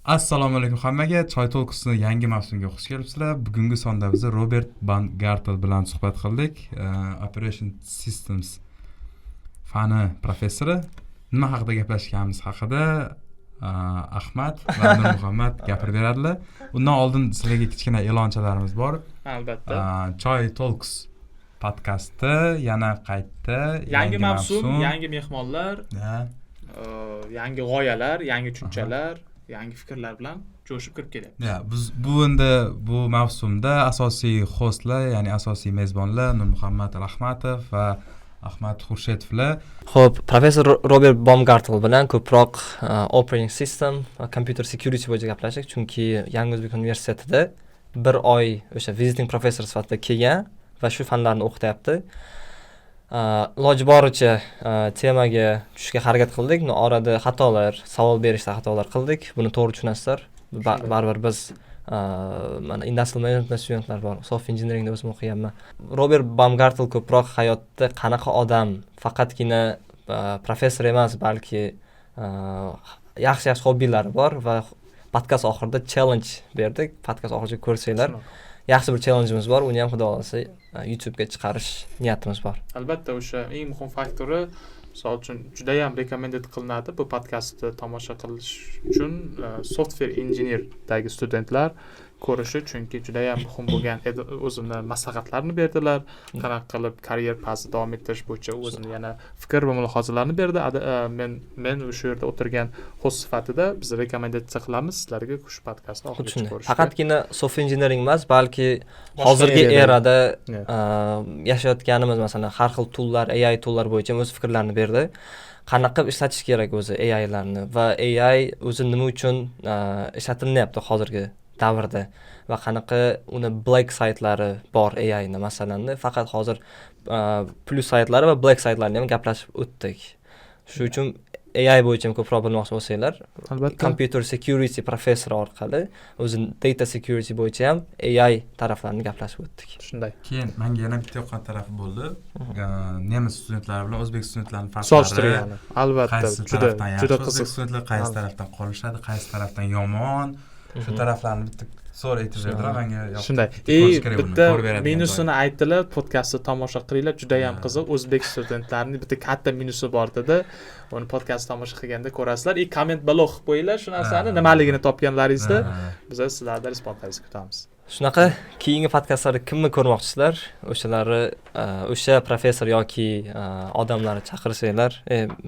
Assalomu alaykum hammaga. Choy Talks'ning yangi mavsumiga xush kelibsizlar. Bugungi sonda biz Robert Baumgartl bilan suhbat qildik. Operation Systems fani professori. Nima haqida gaplashganimiz haqida Akhmad va Nurmukhammad gapirib beradilar. Undan oldin sizlarga kichkina e'lonchalarimiz bor. Albatta. Choy Talks podkasti yana qaytdi. Yangi mavsum, yangi mehmonlar, yangi g'oyalar, yangi tushunchalar, yangi fikrlar bilan jo'shib kirib kelyapmiz. Biz bu mavsumda asosiy hostlar, ya'ni asosiy mezbonlar Nurmukhammad Rakhmatov va Akhmad Hurshetovlar. Xo'p, professor Robert Baumgartl bilan ko'proq operating system va computer security bo'yicha gaplashdik, chunki Yangi O'zbekiston universitetida bir oy o'sha visiting professor sifatida kelgan va shu fanlarni o'qityapti. Iloji boricha temaga tushishga harakat qildik. Orada xatolar, savol berishda xatolar qildik. Buni to'g'ri tushunasizlar. Baribir biz mana industrial management studentlar bor. Software engineeringda o'zim o'qiyapman. Robert Baumgartl ko'proq hayotda qanaqa odam, faqatgina professor emas, balki yaxshi hobbilari bor va podkast oxirida challenge berdik. Podkast oxiriga ko'rsanglar, yaxshi bir challenge'imiz bor. Uni ham xudo xolasa YouTube'ga chiqarish niyatimiz bor. Albatta, o'sha eng muhim faktori, misol uchun juda ham recommended qilinadi bu podkastni tomosha qilish uchun software engineerdagi studentlar ko'rishi, chunki juda ham muhim bo'lgan o'zini maslahatlarni berdilar. Qanaqa qilib karyer pathini davom ettirish bo'yicha o'zini yana fikr va mulohazalarni berdi. Men o'sha yerda o'tirgan host sifatida biz rekomendatsiya qilamiz sizlarga shu podkastni oxirigacha ko'rishga. Faqatgina software engineering emas, balki hozirgi erada yashayotganimiz, masalan, har xil toollar, AI toollar bo'yicha o'z fikrlarini berdi. Qanaqa ishlatish kerak o'zi AI-larni va AI o'zi nima uchun ishlatilyapti hozirgi davrda va qanaqa uni black saytlari bor AI'ni, masalan, faqat hozir plus saytlari va black saytlarini ham gaplashib o'tdik. Shu uchun AI bo'yicha ko'proq bilmoqchi bo'lsanglar, albatta computer security professor orqali o'zi data security bo'yicha ham AI taraflarini gaplashib o'tdik. Shunday. Keyin menga yana bitta yoqqan tarafi bo'ldi. Nemis studentlari bilan o'zbek studentlarining farqlari. Albatta, juda qiziq. O'zbek studentlar qaysi tarafdan qolishadi, qaysi tarafdan yomon. Shu taraflarni bitta so'ra aytib berdilar menga. Shunday. Bitta minusini aytdilar, podkastni tomosha qilinglar, juda ham qiziq. O'zbek studentlarining bitta katta minusi bor dedi. Uni podkastni tomosha qilganda ko'rasizlar. Komment bloq qo'yinglar shu narsani, nimaligini topganlaringizda biz sizlardan responslaringizni kutamiz. Shunaqa keyingi podkastlarda kimni ko'rmoqchisizlar? O'shalari o'sha professor yoki odamlarni chaqirsanglar,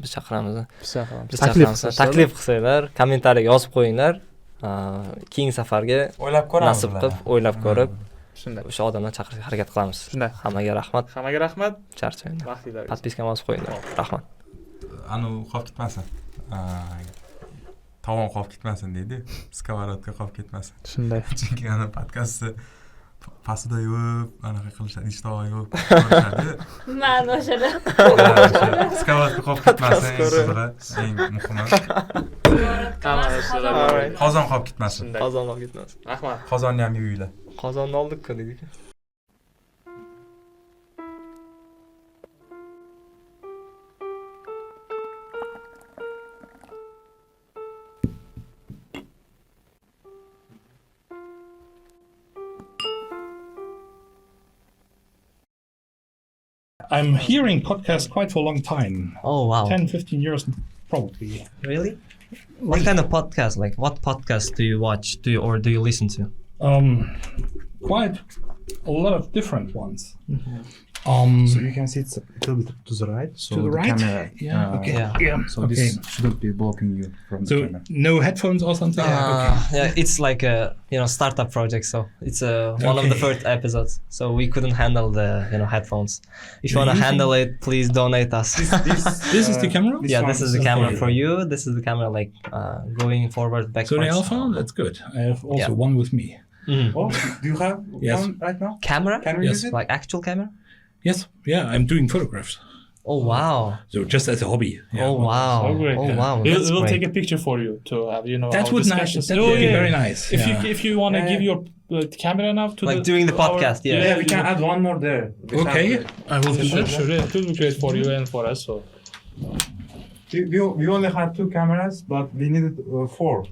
biz chaqiramiz. Biz taklif qilsanglar, kommentariyaga yozib qo'yinglar. Keyingi safarga nasib qilib, o'ylab ko'rib, shunday o'sha odamlarni chaqirishga harakat qilamiz. Shunday. Hammaga rahmat. Hammaga rahmat. Charchanglar. Vaqtinglar. Podpiskani bosib qo'yinglar. Rahmat. Qolib ketmasin. Tovon qolib ketmasin deydi. Skоворodka qolib ketmasin. Shunday. Chunki ana podkastni pastida yuvib, anaqa qilishadi, ishtovoq yuvib ko'rishadi. Mana o'shada. Skоворodka qolib ketmasin, eng muhimi. Qozon qolib ketmasin. Qozon qolib ketmasin. Rahmat. Qozonni ham yuvinglar. Qozonni oldik-ku dedik. I'm hearing podcasts quite for a long time. Oh, wow. 10-15 years probably. Really? What kind of podcast? Like, what podcast do you watch? Do you listen to? Quite a lot of different ones. So you can see it's a little bit to the right. So to the right? Camera, yeah. Okay. So this shouldn't be blocking you from the camera. So no headphones or something? Yeah, it's like a startup project. So it's one of the first episodes. So we couldn't handle the headphones. If you want to handle it, please donate us. This is the camera? This is the camera for you. This is the camera like going forward, backwards. So the Alpha, that's good. I have also one with me. Oh, do you have one right now? Camera? Can we use it? Like actual camera? Yes, I'm doing photographs. Oh wow! So just as a hobby. Yeah. Oh wow! So great, wow! We'll take a picture for you to have That would be very nice. If you want to give your camera now to during the podcast, yeah, we can add one more there. Okay, I will do that. Sure, it will be great for you and for us. So we only had 2 cameras, but we needed 4.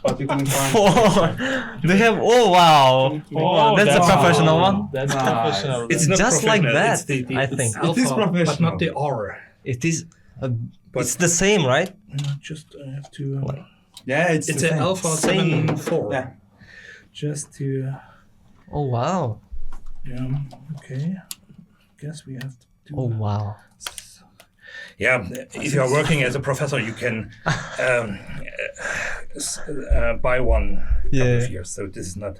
but you can find. 4. They have. Oh wow! Oh, that's a professional one. That's Nah, professional. it's It's not just like professional, that. it's the- I it's think It is professional, but not the R. it is. But- It's the same, right? Just have to. Yeah, It's the an same. Alpha Same. 7.4. Yeah. Just to. Oh wow! Okay. Guess we have to do. Oh wow! Yeah, if you are working as a professor, you can buy one couple Yeah. of years. So this is not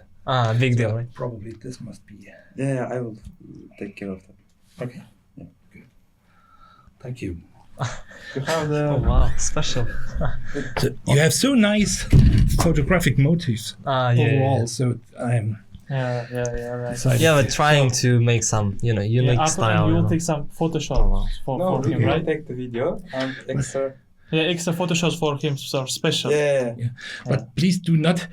Big deal, right? probably. This must be Yeah, I will take care of that. okay. Yeah, good. Thank you. You have the. Oh wow! Special. You have so nice photographic motifs overall. So I'm. Yeah, right. decided Yeah, we're to- trying to make some, unique After style. we you will know. take some Photoshop for him, right? take the video and extra. Yeah, extra Photoshops for him, so special. Yeah. But please do not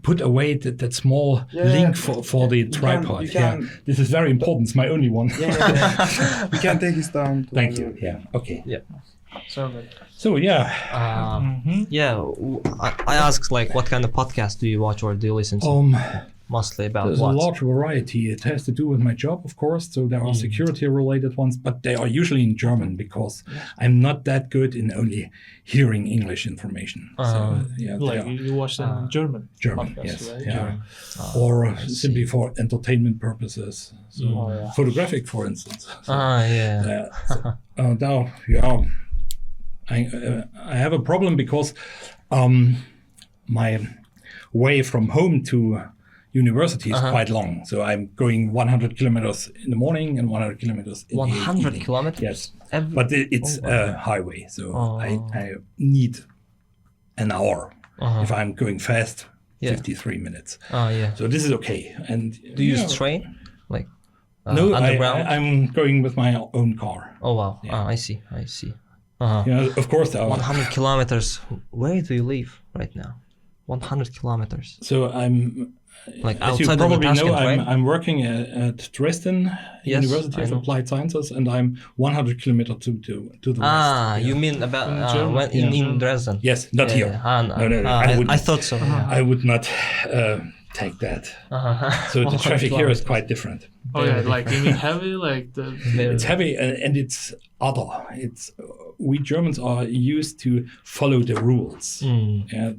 put away that small Yeah, link for the you tripod. can- Yeah, this is very important. It's my only one. Yeah. We can take this down. Thank you. Yeah. Okay. So good. So yeah. Yeah, I asked like, what kind of podcast do you watch or do you listen to? Mostly about There's what? a large variety. It has to do with my job, of course. So there are security-related ones, but they are usually in German because I'm not that good in only hearing English information. So yeah, they Like are you watch them in German. German, podcast, yes, right? yeah, Ah, or I see. simply for entertainment purposes. So photographic, for instance. So, Yeah. now, yeah, I have a problem because my way from home to university is quite long. So I'm going 100 kilometers in the morning and 100 kilometers in the 100 evening. kilometers? Yes, Every- but it's a highway, so I need an hour. If I'm going fast, 53 minutes. Yeah. So this is okay. And Do you use train? Like no, underground? I'm going with my own car. Oh wow. Yeah. I see. Of course, there are 100 kilometers. Where do you live right now? 100 kilometers. So I'm, Like as you outside of probably know, Tashkent, right? I'm working at Dresden Yes, University I of know. Applied Sciences, and I'm 100 kilometers to the west. You mean about Germany, when in Dresden? Yes, not Yeah, here. yeah. No, I thought so. Yeah. I would not take that. So the 100 traffic here is kilometers. quite different. Oh yeah, like you mean heavy, like the It's heavy and it's other. It's we Germans are used to follow the rules.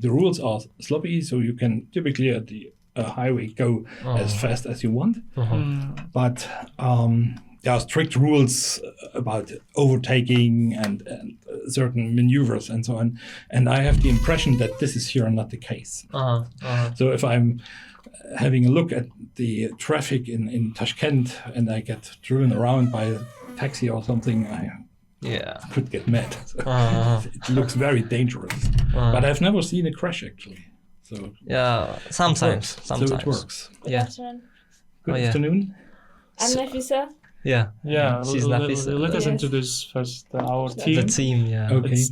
The rules are sloppy, so you can typically at the highway go as fast as you want. But there are strict rules about overtaking and certain maneuvers and so on. And I have the impression that this is here not the case. So if I'm having a look at the traffic in Tashkent and I get driven around by a taxi or something, I could get mad. So it looks very dangerous. But I've never seen a crash actually. So Yeah, sometimes. so it works. Yeah. Good Oh, yeah. afternoon. I'm Nafisa. Yeah. she's Nafisa. let us Yes. introduce first our The team. team, yeah. Okay. It's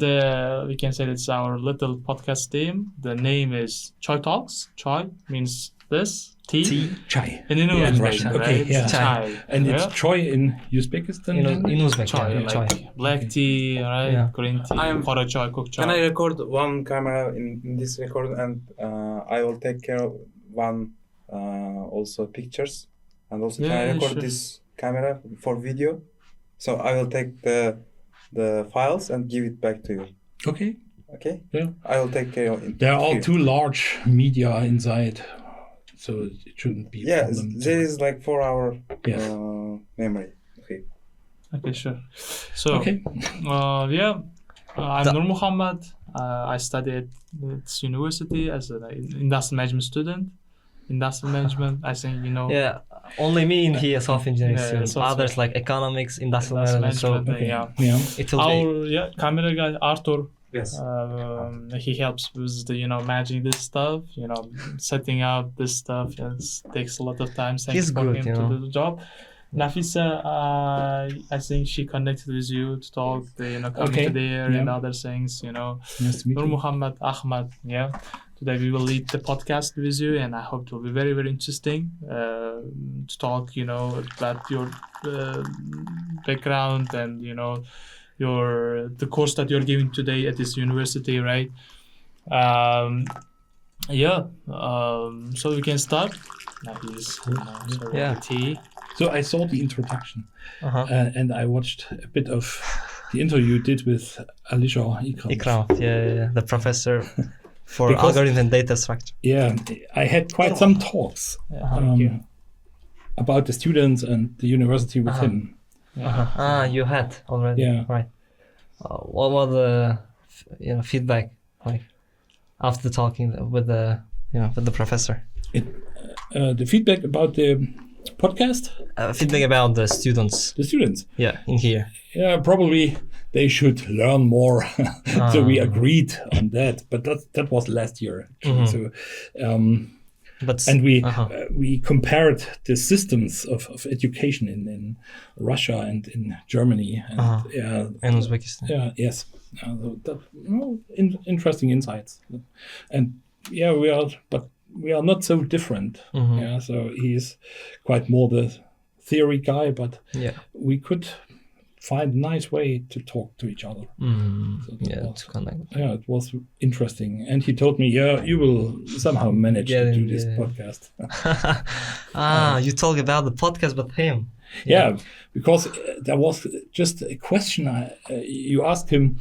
we can say it's our little podcast team. The name is Choy Talks. Choy means this tea. Chai. And you know In it's Russian. right? Okay, yeah. Chai. And it's yeah? Choy in Uzbekistan. In Uzbek, Choy, yeah. like Choy. black tea, right? Yeah. Green tea, hot chai, cooked chai. Can I record one camera in this record and I will take care of one also pictures and also can I Yeah, record sure. this camera for video? So I will take the files and give it back to you. Okay. Okay? Yeah. I will take care of it. There are all here. too large media inside, so it shouldn't be a Yeah, problem. there is like 4 hour Yes. memory. Okay. Okay, sure. So, Okay. I'm Nurmukhammad. I study at this university as an industrial management student. Industrial management, I think you know. Yeah, only me in here, software engineering Yeah, students. software. Others like economics, industrial Industrial management. So management, Yeah. it will be. Our camera guy Arthur. Yes. He helps with the managing this stuff, setting up this stuff. It takes a lot of time. Thanks He's for good, him you to know. do the job. Nafisa, I think she connected with you to talk, coming Okay, to there yeah. and other things, Nice to meet you. Nurmukhammad Ahmad, yeah. Today we will lead the podcast with you, and I hope it will be very, very interesting to talk, about your background and the course that you're giving today at this university, right? Yeah. So we can start. Now he's serving Yeah. the tea. So I saw the introduction, Uh-huh. and I watched a bit of the interview you did with Alisha Ikram. Ikram, yeah, the professor for Because- algorithm and data structure. Yeah, I had quite some talks about the students and the university with him. You had already. Yeah. Right. What was the feedback like after talking with the professor? The feedback about the podcast, Feedback about the students. the students. Yeah, in here. Yeah, probably they should learn more. So we agreed on that, but that was last year. Actually. So, But and we compared the systems of education in Russia and in Germany. And, in Uzbekistan. Yeah, yes. Interesting insights. And yeah, we are not so different. Yeah, so he's quite more the theory guy, but Yeah. we could find a nice way to talk to each other. So that Yeah, was- to connect. yeah, it was interesting. And he told me, yeah, you will somehow manage Get to in, do this yeah. podcast. You talk about the podcast with him. Yeah, because there was just a question. You asked him,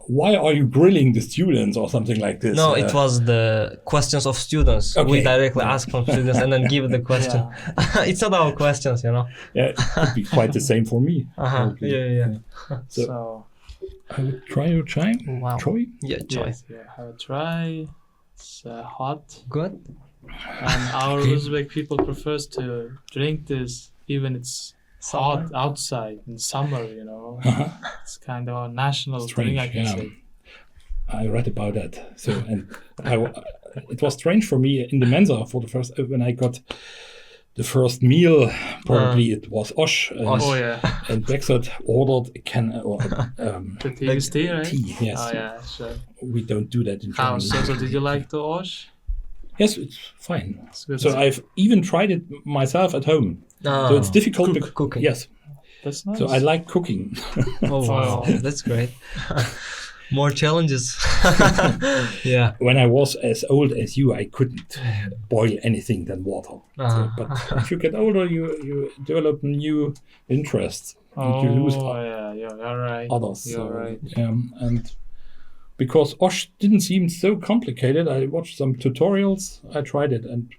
why are you grilling the students or something like this? No, it was the questions of students. We Okay. directly ask from students and then give the question. It's not our questions, Yeah, it could be quite the same for me. probably. Yeah. So, So I would try your chai. Wow. Troy? Yeah, Choy. yes, yeah, have a try. It's hot, Good. and our Uzbek people prefers to drink this even it's hot outside in summer. It's kind of a national thing, I can say. I read about that. So, and it was strange for me in the Mensa for the first when I got the first meal. Probably it was Osh, and, Osh. Oh yeah, and Bexot ordered a can the tea is tea, right? tea. Yes, Oh yeah, sure. we don't do that in How? Germany. So did you like the Osh? Yes, it's fine. It's good. So I've even tried it myself at home. So it's difficult. Cooking. Yes. That's nice. So I like cooking. Oh wow, that's great. More challenges. Yeah. When I was as old as you, I couldn't boil anything than water. So, but if you get older, you develop new interests and you lose yeah, you're right. others. You're right. And because Osh didn't seem so complicated, I watched some tutorials. I tried it, and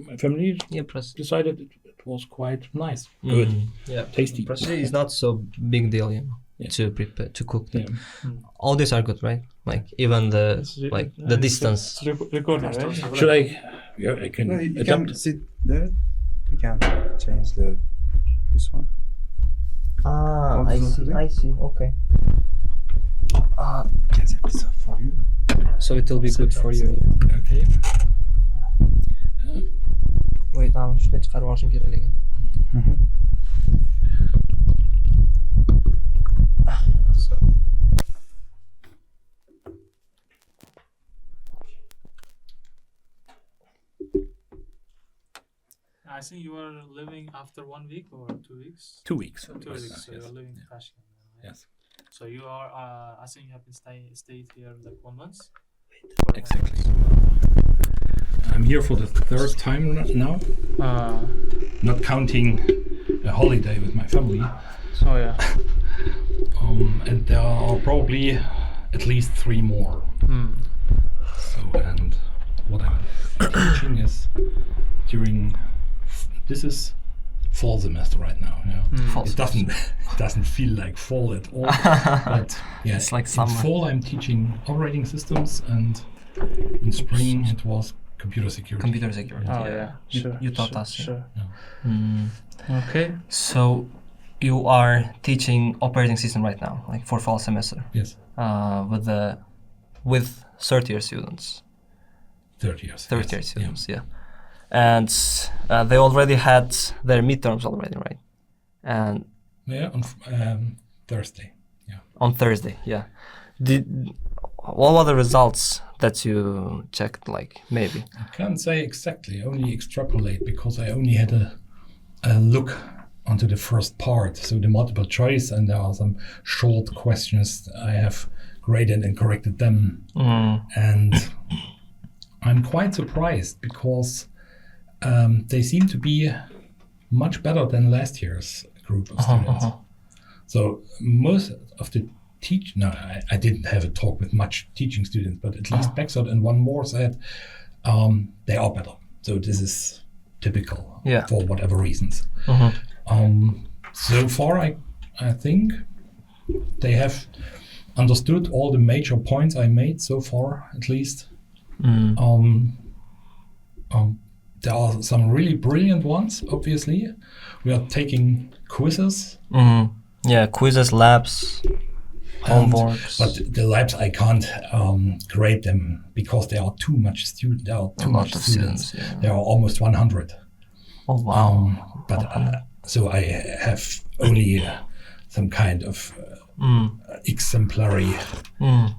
my family Yeah, plus. decided it was quite nice, good, Yeah. tasty. Procedure is not so big deal, Yeah. to prepare to cook them. Yeah. All these are good, right? Like even the the distance. It's recording, right? Should I? Yeah, I can No, you adapt. can sit there. You can change this one. I see. Okay. Can set this up for you. So it will be good for you. Okay. Wait, shuni chiqarib olishim kerak lekin. I think you are living after 1 week or 2 weeks. 2 weeks. 2 weeks. So Yes. you're living in Tashkent. Right? Yes. So you are. I think you have been stayed here like 1 month. Exactly. I'm here for the third time now, not counting a holiday with my family. Oh yeah. And there are probably at least 3 more. So, and what I'm teaching is during this is fall semester right now. Yeah. It doesn't feel like fall at all. But yeah, It's like in summer. fall I'm teaching operating systems, and in spring it was computer security. Computer security. Oh yeah. You taught us. Sure. Yeah. Okay. So you are teaching operating system right now, like for fall semester, Yes, with third year students. 30 years. Third yes. year students, yeah. And they already had their midterms already, right? And Yeah, on Thursday. Yeah. on Thursday, yeah. What were the results that you checked? Like maybe. I can't say exactly, only extrapolate, because I only had a look onto the first part, so the multiple choice, and there are some short questions I have graded and corrected them. And I'm quite surprised because they seem to be much better than last year's group of students. So most of the I didn't have a talk with much teaching students, but at least Baumgartl and one more said they are better. So this is typical for whatever reasons. So far, I think they have understood all the major points I made so far, at least. There are some really brilliant ones, obviously. We are taking quizzes. Yeah, quizzes, labs, homeworks. But the labs, I can't grade them because there are too much students. There are too much students. There are almost 100. Oh, wow. So I have only some kind of exemplary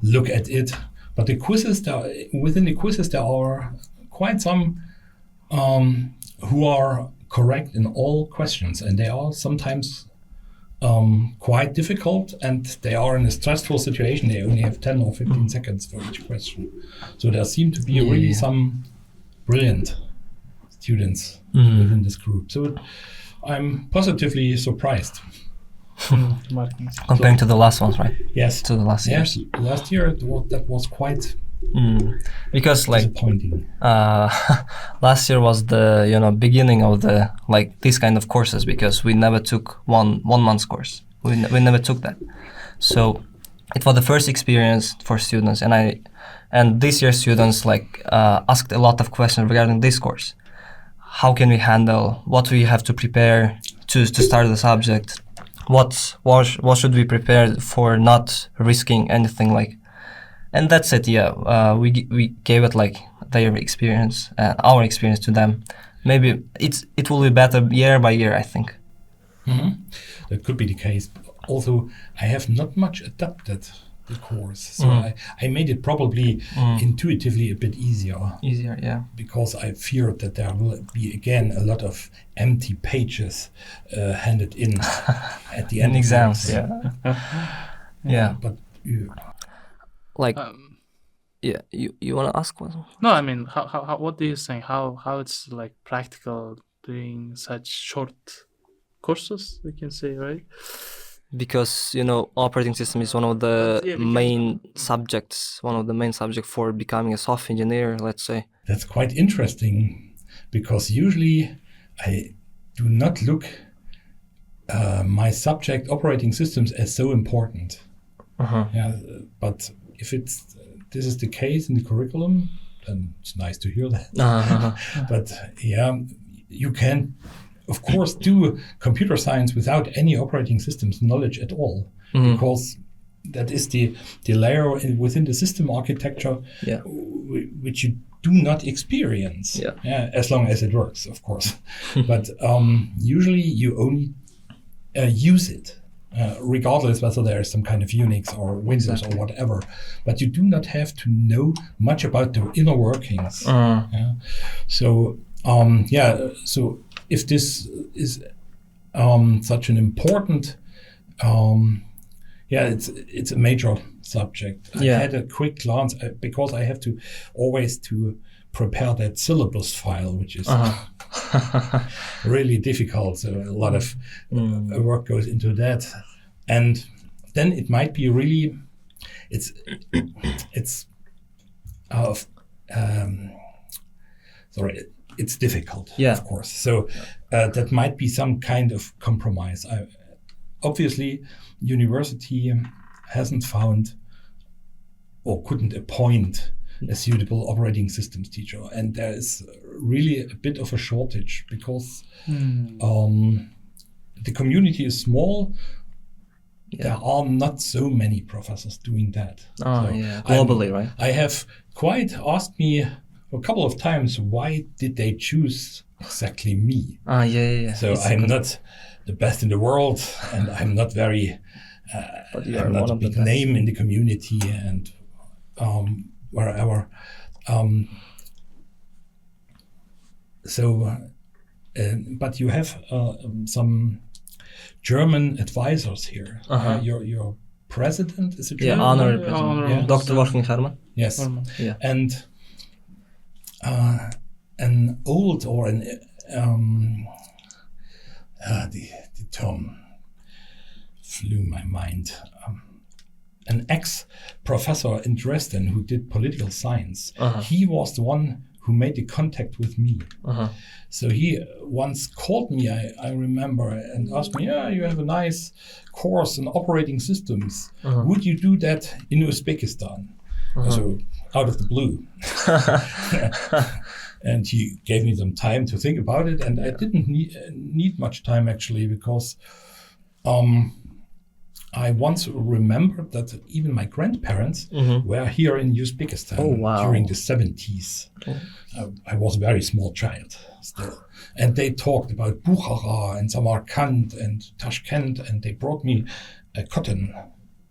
look at it. But the quizzes, within the quizzes, there are quite some who are correct in all questions, and they are sometimes quite difficult, and they are in a stressful situation. They only have 10 or 15 seconds for each question. So there seem to be really some brilliant students within this group. So I'm positively surprised. Comparing to the last ones, right? Yes. To the last years. Yes, last year that was quite because like disappointing. last year was the beginning of the these kind of courses, because we never took one month's course. We never took that. So it was the first experience for students, and this year students asked a lot of questions regarding this course. How can we handle? What we have to prepare to start the subject? What should we prepare for, not risking anything and that's it. We gave it their experience, our experience to them. Maybe it will be better year by year, I think. That could be the case. Also, I have not much adapted the course, so I made it probably intuitively a bit easier. Easier, yeah. Because I feared that there will be again a lot of empty pages handed in at the end in of exams. Yeah. But you want to ask one? No, I mean, how what do you think? How it's practical doing such short courses? We can say, right? Because operating system is one of the main subjects for becoming a software engineer, let's say. That's quite interesting, because usually I do not look my subject operating systems as so important. But if this is the case in the curriculum, then it's nice to hear that. But you can of course do computer science without any operating systems knowledge at all, because that is the layer within the system architecture which you do not experience as long as it works, of course. But usually you only use it regardless whether there is some kind of Unix or Windows or whatever, but you do not have to know much about the inner workings. So if this is such an important, it's a major subject. I had a quick glance because I have to always to prepare that syllabus file, which is really difficult. So a lot of work goes into that, and then it might be really, it's difficult, of course. So that might be some kind of compromise. Obviously, university hasn't found or couldn't appoint a suitable operating systems teacher, and there is really a bit of a shortage because the community is small. There are not so many professors doing that. Globally, right? I have quite asked me a couple of times, why did they choose exactly me? So I'm not the best in the world, and I'm not very I'm not a big name in the community and wherever. But you have some German advisors here. Your president. Is it Yeah, German? honorary Yeah, president. honorary. Dr. Wolfgang Herrmann. Yes. Yeah. And an old or an the term flew my mind. An ex-professor in Dresden who did political science. He was the one who made the contact with me. So he once called me, I remember, and asked me, yeah, you have a nice course in operating systems. Would you do that in Uzbekistan? So out of the blue. And he gave me some time to think about it, and I didn't need much time actually, because I once remembered that even my grandparents were here in Uzbekistan during the 70s. I was a very small child still. And they talked about Bukhara and Samarkand and Tashkent, and they brought me a cotton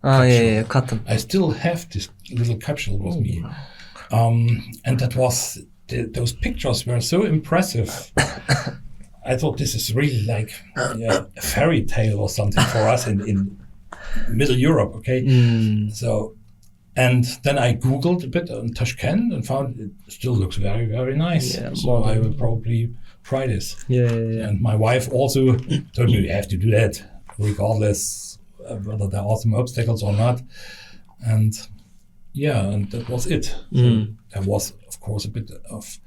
capsule. Cotton. I still have this little capsule with me. And that was, those pictures were so impressive. I thought this is really like a fairy tale or something for us in Middle Europe, okay? So, and then I Googled a bit on Tashkent and found it still looks very, very nice. So I will probably try this. And my wife also told me, you have to do that, regardless of whether there are some obstacles or not. And and that was it. So there was, of course, a bit of,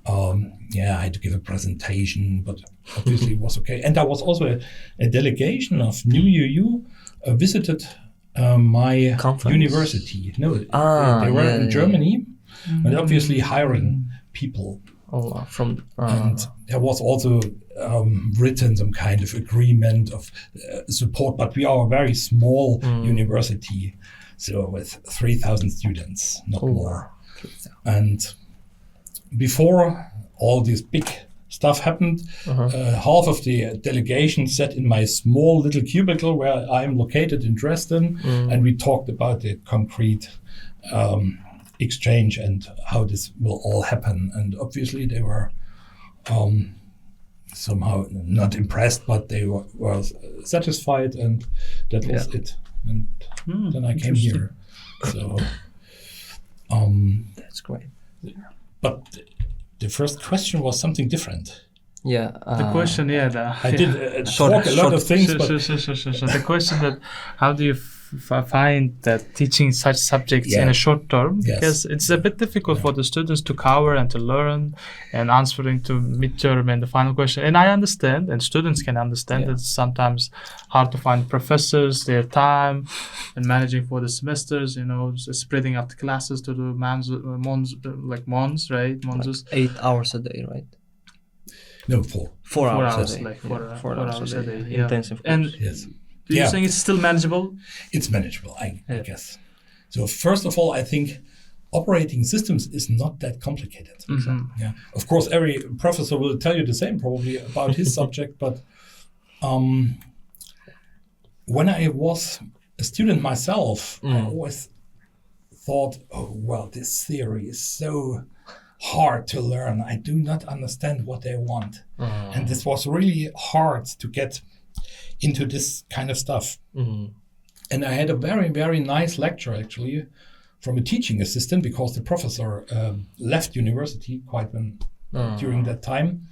I had to give a presentation, but obviously it was okay. And there was also a delegation of New UU visited my Conference? University. No, they were in Germany, and obviously hiring people. From and there was also written some kind of agreement of support, but we are a very small university, so with 3,000 students, not more. And before all this big stuff happened, half of the delegation sat in my small little cubicle where I'm located in Dresden, and we talked about the concrete exchange and how this will all happen. And obviously they were somehow not impressed, but they were satisfied, and that was it. And then I came here. So that's great. But the first question was something different. The question, I did talk a lot of things, but the question that how do you find that teaching such subjects in a short term, because it's a bit difficult for the students to cover and to learn, and answering to midterm and the final question. And I understand, and students can understand that it's sometimes hard to find professors, their time, and managing for the semesters, spreading up the classes to the months, right? Months. 8 hours a day, right? No, 4. 4 hours a day. Like 4 hours a day. Yeah. Intensive course. And do you think it's still manageable? It's manageable, I guess. So first of all, I think operating systems is not that complicated. Yeah. Of course, every professor will tell you the same probably about his subject, but when I was a student myself, I always thought, this theory is so hard to learn. I do not understand what they want. And this was really hard to get into this kind of stuff. And I had a very, very nice lecture actually from a teaching assistant, because the professor left university quite during that time.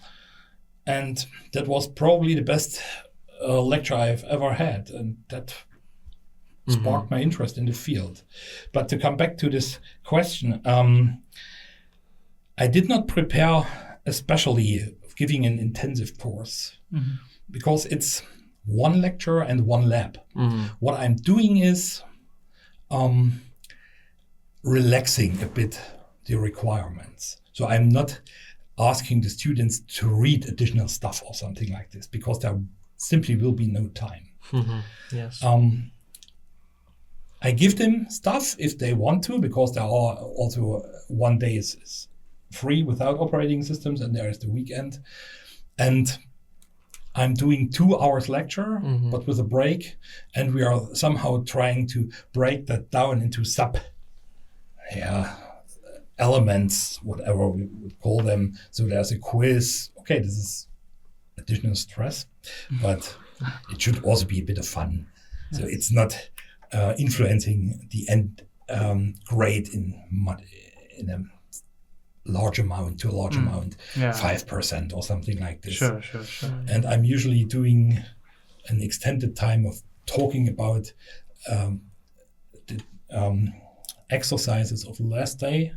And that was probably the best lecture I've ever had. And that sparked my interest in the field. But to come back to this question, I did not prepare especially giving an intensive course, because it's one lecture and one lab. What I'm doing is relaxing a bit the requirements. So I'm not asking the students to read additional stuff or something like this, because there simply will be no time. Yes. I give them stuff if they want to, because there are also one day is free without operating systems, and there is the weekend. And I'm doing 2 hours lecture, but with a break, and we are somehow trying to break that down into elements, whatever we would call them. So there's a quiz. Okay, this is additional stress, but it should also be a bit of fun. So it's not influencing the end grade in a large amount to a large amount, 5% or something like this. Sure. And I'm usually doing an extended time of talking about the exercises of the last day,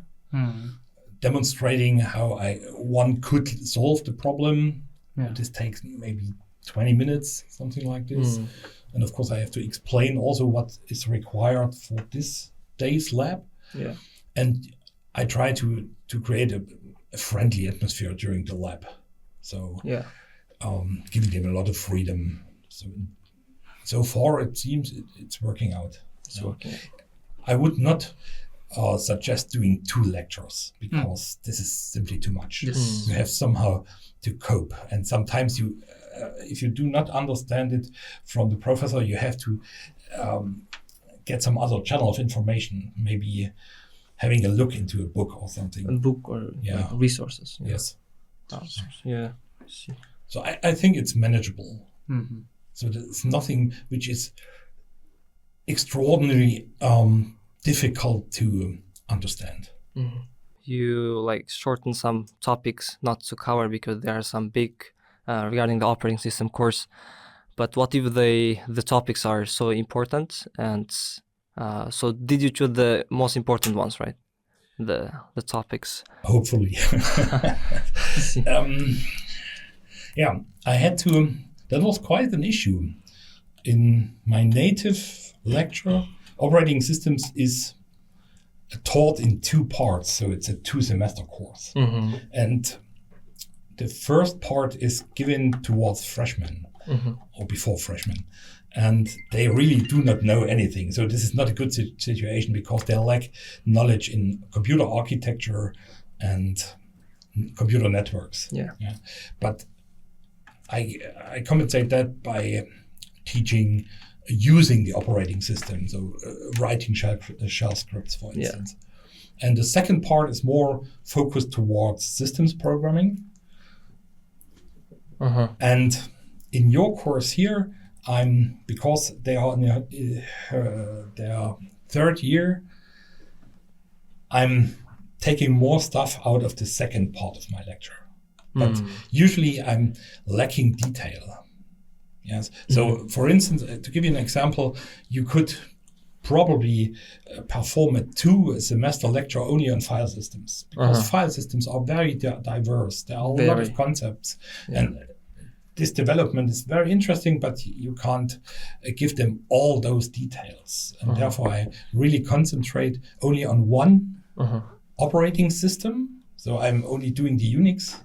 demonstrating how one could solve the problem. This takes maybe 20 minutes, something like this. And of course, I have to explain also what is required for this day's lab. Yeah. And I try to create a friendly atmosphere during the lab. So giving them a lot of freedom. So far, it seems it's working out. I would not suggest doing 2 lectures because this is simply too much. Yes. You have somehow to cope. And sometimes you, if you do not understand it from the professor, you have to get some other channel of information, maybe having a look into a book or something. A book or like resources. Yes. Yeah. I see. So I think it's manageable. So there's nothing which is extraordinarily difficult to understand. You like shorten some topics not to cover because there are some big regarding the operating system course. But what if the topics are so important, and so did you choose the most important ones, right? The topics. Hopefully. I had to. That was quite an issue. In my native lecture, operating systems is taught in 2 parts, so it's a 2-semester course. And the first part is given towards freshmen or before freshmen, and they really do not know anything. So this is not a good situation because they lack knowledge in computer architecture and computer networks. But I compensate that by teaching using the operating system, so writing shell scripts, for instance. And the second part is more focused towards systems programming. And in your course here, because they are in their 3rd year, I'm taking more stuff out of the second part of my lecture. But usually I'm lacking detail. Yes. So, for instance, to give you an example, you could probably perform a 2-semester lecture only on file systems because file systems are very diverse. There are a lot of concepts, and this development is very interesting, but you can't give them all those details. And therefore, I really concentrate only on one operating system. So I'm only doing the Unix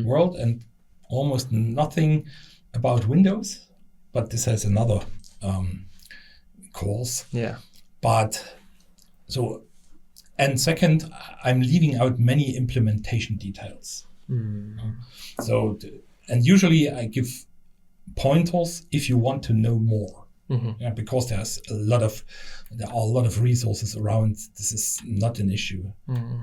world and almost nothing about Windows, but this has another course. But so, and second, I'm leaving out many implementation details. So, and usually I give pointers if you want to know more, because there are a lot of resources around. This is not an issue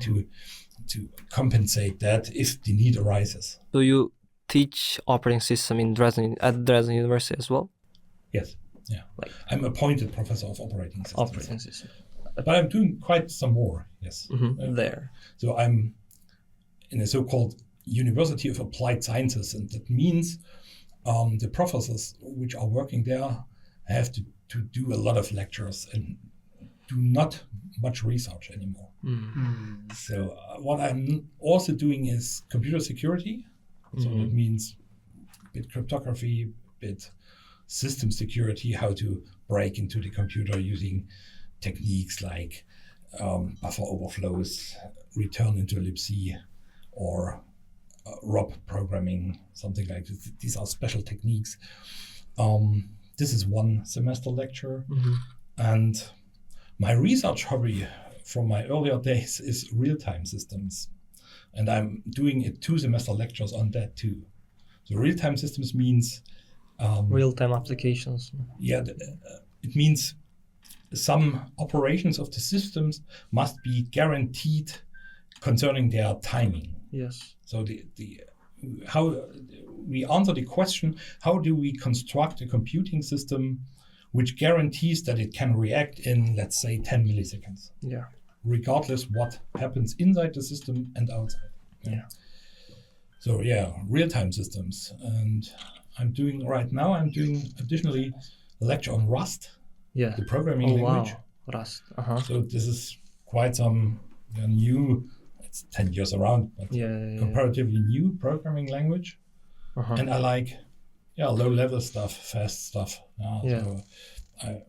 to compensate that if the need arises. Do you teach operating system in Dresden at Dresden University as well? Yes. Yeah. I'm appointed professor of operating systems. Operating system. But I'm doing quite some more. Yes. There. So I'm in a so-called University of Applied Sciences, and that means the professors which are working there have to do a lot of lectures and do not much research anymore. So what I'm also doing is computer security. So that means bit cryptography, bit system security, how to break into the computer using techniques like buffer overflows, return into libc, or ROP programming, something like this. These are special techniques. This is 1 semester lecture. And my research hobby from my earlier days is real-time systems. And I'm doing 2-semester lectures on that too. So real-time systems means real-time applications. It means some operations of the systems must be guaranteed concerning their timing. Yes. So how we answer the question: how do we construct a computing system which guarantees that it can react in, let's say, 10 milliseconds. Yeah. Regardless what happens inside the system and outside. Yeah. So yeah, real-time systems. And I'm doing additionally a lecture on Rust, Yeah. the programming language. Wow. Rust. So this is quite some new, it's 10 years around, but comparatively new programming language. And I like low-level stuff, fast stuff. So I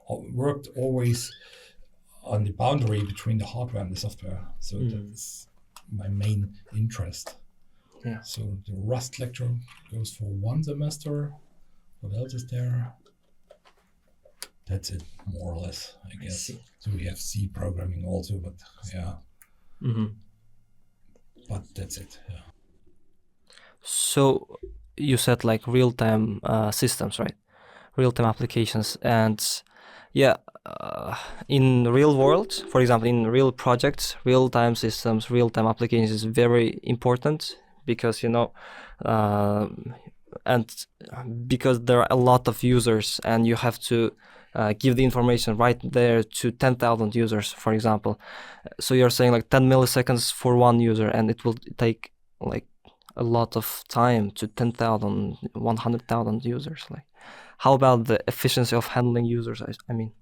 worked always on the boundary between the hardware and the software. So that's my main interest. Yeah. So the Rust lecture goes for 1 semester. What else is there? That's it, more or less, I guess. So we have C programming also, but but that's it. Yeah. So you said like real-time systems, right? Real-time applications, and in real world, for example, in real projects, real-time systems, real-time applications is very important because and because there are a lot of users, and you have to give the information right there to 10,000 users, for example. So you're saying like 10 milliseconds for one user, and it will take like a lot of time to 10,000, 100,000 users. Like, how about the efficiency of handling users? I mean,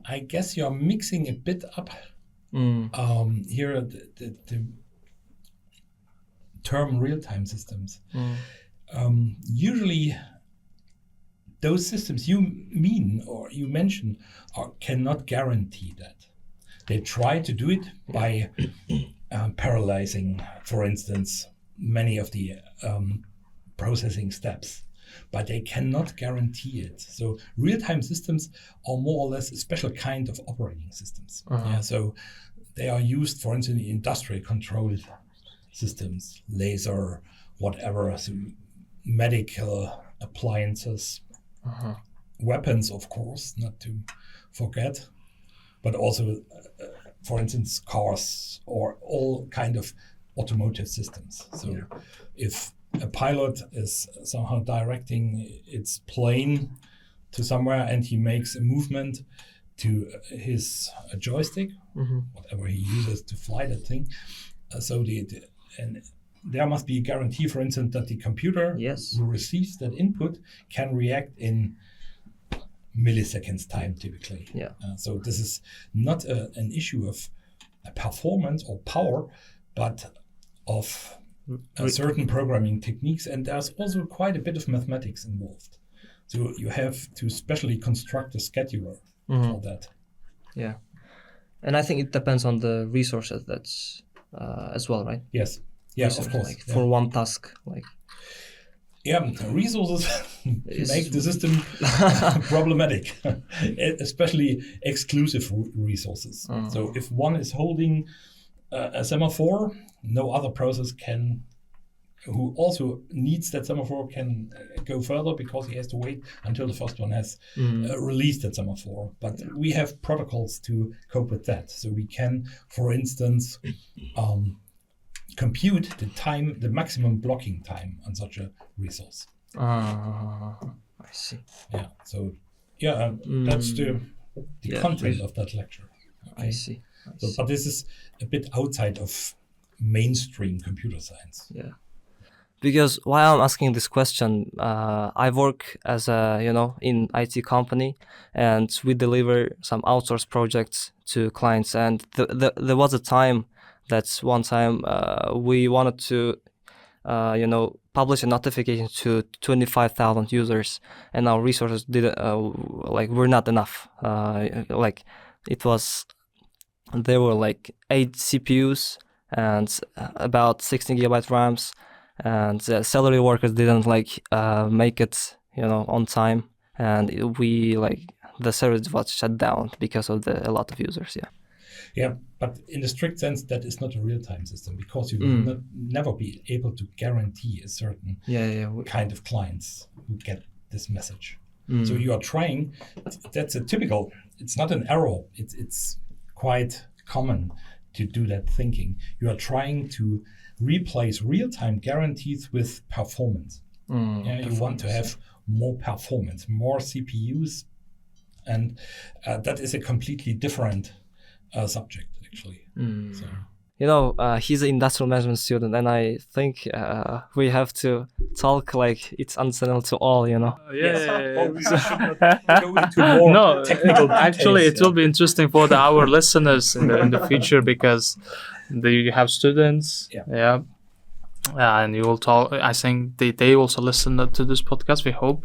I guess you're mixing a bit up. Here, the term real-time systems. Usually, those systems you mean or you mention cannot guarantee that. They try to do it by parallelizing, for instance, many of the processing steps, but they cannot guarantee it. So real-time systems are more or less a special kind of operating systems. So they are used, for instance, in industrial controlled systems, laser, whatever, so medical appliances, weapons, of course, not to forget, but also, for instance, cars or all kind of automotive systems. So if a pilot is somehow directing its plane to somewhere and he makes a movement to his joystick, whatever he uses to fly that thing, and there must be a guarantee, for instance, that the computer who receives that input can react in milliseconds time, typically. So this is not an issue of performance or power, but of certain programming techniques, and there's also quite a bit of mathematics involved. So you have to specially construct a scheduler for that. Yeah, and I think it depends on the resources that's as well, right? Yes. Yeah, resources, of course. Like for one task, like. Yeah, resources make the system problematic, especially exclusive resources. So if one is holding a semaphore, no other process who also needs that semaphore can go further because he has to wait until the first one has released that semaphore. But we have protocols to cope with that. So we can, for instance, compute the maximum blocking time on such a resource. I see. Yeah. So that's the content of that lecture. Okay? I see. But this is a bit outside of mainstream computer science. Yeah. Because while I'm asking this question, I work as in IT company, and we deliver some outsourced projects to clients. And there was a time we wanted to, publish a notification to 25,000 users, and our resources were not enough. There were like 8 CPUs and about 16 gigabyte RAMs, and salary workers didn't make it, on time, and the service was shut down because of a lot of users. Yeah, but in the strict sense, that is not a real-time system, because you will never be able to guarantee a certain kind of clients who get this message. So you are trying. That's a typical. It's not an error. It's quite common to do that thinking. You are trying to replace real-time guarantees with performance. You want to have more performance, more CPUs, and that is a completely different subject actually. So. You know, he's an industrial management student, and I think we have to talk like it's understandable to all, you know. Go into more No, technical actually, details, it will be interesting for our listeners in the future because you have students, and you will talk. I think they also listen to this podcast. We hope,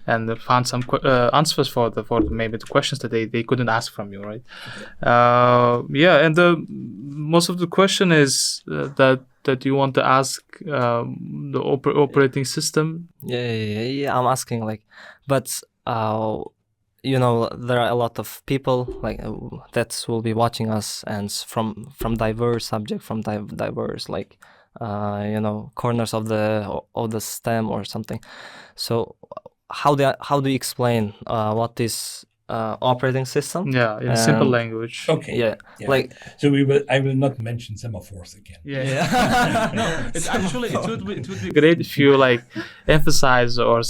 and they found some answers for maybe the questions that they couldn't ask from you, right? And most of the question is that you want to ask the operating system. Yeah. I'm asking like, but you know, there are a lot of people like that will be watching us, and from diverse subject, from diverse like. You know, corners of the stem or something. So how do you explain what is operating system? Yeah, in simple language. Okay. Yeah. Like, so I will not mention semaphores again. No, it's actually it would be great if you like emphasize or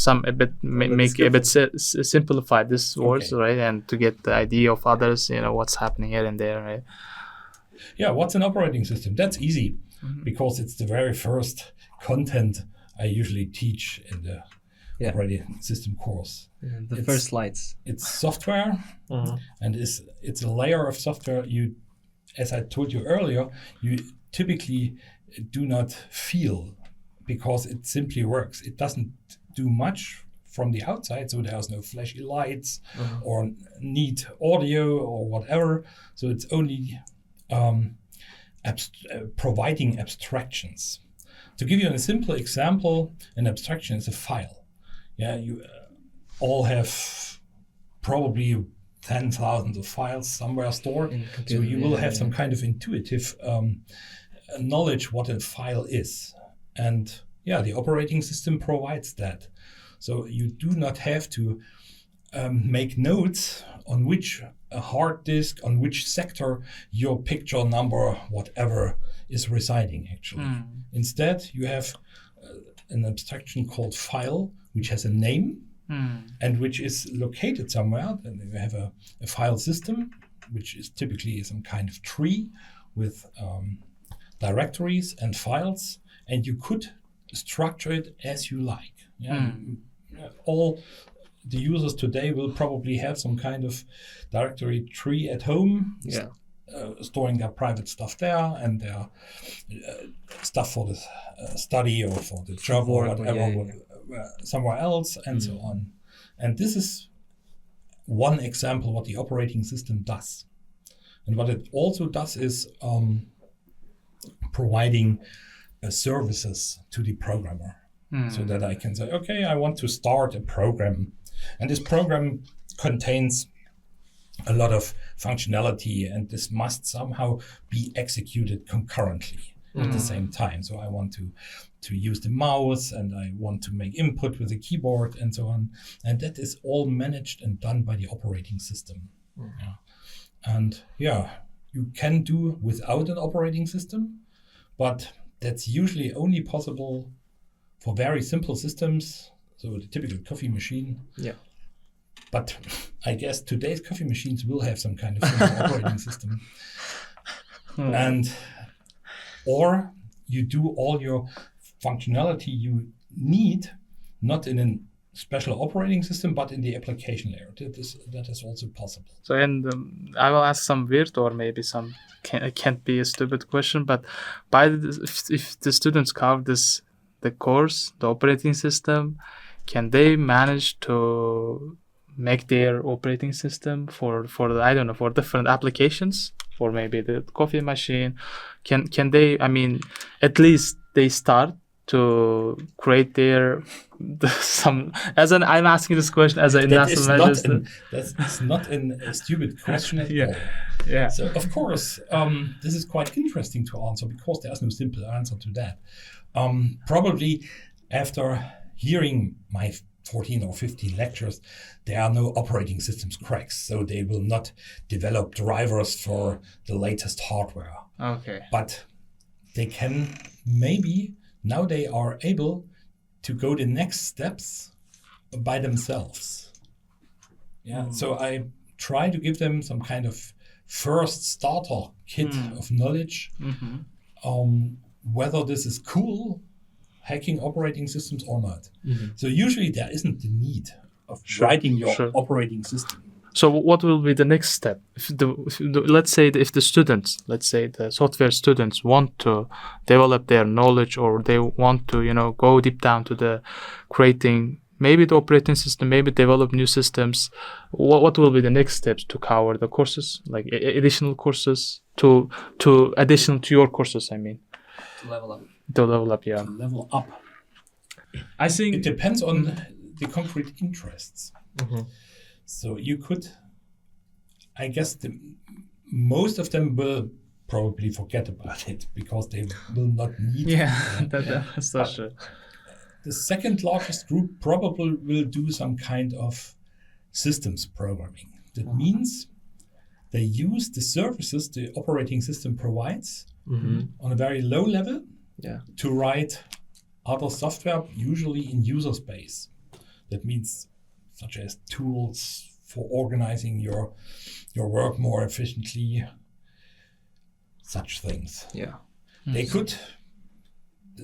make a bit simplify this words, right, and to get the idea of others, you know, what's happening here and there, right? Yeah, what's an operating system? That's easy. Because it's the very first content I usually teach in the operating system course. The first slides. It's software, and it's a layer of software. You, as I told you earlier, you typically do not feel because it simply works. It doesn't do much from the outside, so there's no flashy lights or neat audio or whatever. So it's only providing abstractions. To give you a simple example, an abstraction is a file. Yeah, you all have probably 10,000 of files somewhere stored. So you will have some kind of intuitive knowledge what a file is. And the operating system provides that. So you do not have to make notes on which hard disk, on which sector your picture number, whatever, is residing actually. Instead, you have an abstraction called file, which has a name and which is located somewhere. And you have a file system, which is typically some kind of tree with directories and files, and you could structure it as you like. All the users today will probably have some kind of directory tree at home, storing their private stuff there and their stuff for the study or for the job or whatever somewhere else, and so on. And this is one example what the operating system does. And what it also does is providing services to the programmer. So that I can say, okay, I want to start a program. And this program contains a lot of functionality, and this must somehow be executed concurrently at the same time. So I want to use the mouse, and I want to make input with the keyboard and so on. And that is all managed and done by the operating system. And you can do without an operating system, but that's usually only possible for very simple systems, so the typical coffee machine. But I guess today's coffee machines will have some kind of simple operating system. Or you do all your functionality you need, not in a special operating system, but in the application layer. That is also possible. So, and I will ask some weird or maybe some can't be a stupid question, but if the students cover the course, the operating system, can they manage to make their operating system for for different applications, for maybe the coffee machine? Can they, I mean, at least they start to create I'm asking this question as an industrial manager. That's not a stupid question at all. So of course, this is quite interesting to answer because there's no simple answer to that. Probably after hearing my 14 or 15 lectures, there are no operating systems cracks, so they will not develop drivers for the latest hardware. Okay. But they can maybe, now they are able to go the next steps by themselves. Yeah. So I try to give them some kind of first starter kit of knowledge, whether this is cool, hacking operating systems or not. So usually there isn't the need of writing your operating system. So what will be the next step? Let's say the software students want to develop their knowledge, or they want to, go deep down to the creating maybe the operating system, maybe develop new systems. What will be the next steps to cover the courses, like additional courses to additional to your courses? I mean, To level up. Yeah. To level up. I think It depends on the concrete interests. So you could, I guess, most of them will probably forget about it because they will not need it. that's for sure. The second largest group probably will do some kind of systems programming. That means they use the services the operating system provides on a very low level to write other software, usually in user space. That means such as tools for organizing your work more efficiently, such things. Yeah. They could,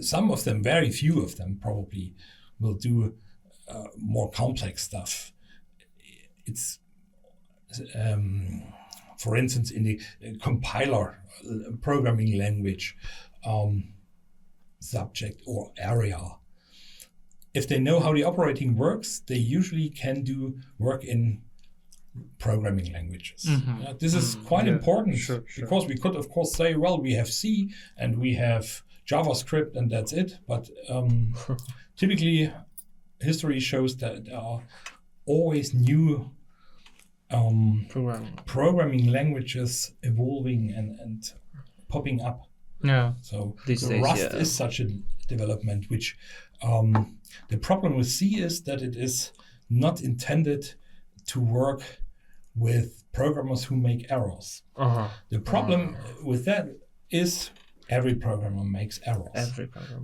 some of them, very few of them probably will do more complex stuff. It's, for instance, in the compiler programming language subject or area. If they know how the operating works, they usually can do work in programming languages. This is quite important because we could, of course, say, well, we have C and we have JavaScript and that's it. But typically, history shows that there are always new programming languages evolving and popping up. Yeah. So These days, Rust is such a development, which the problem with C is that it is not intended to work with programmers who make errors. The problem with that is every programmer makes errors.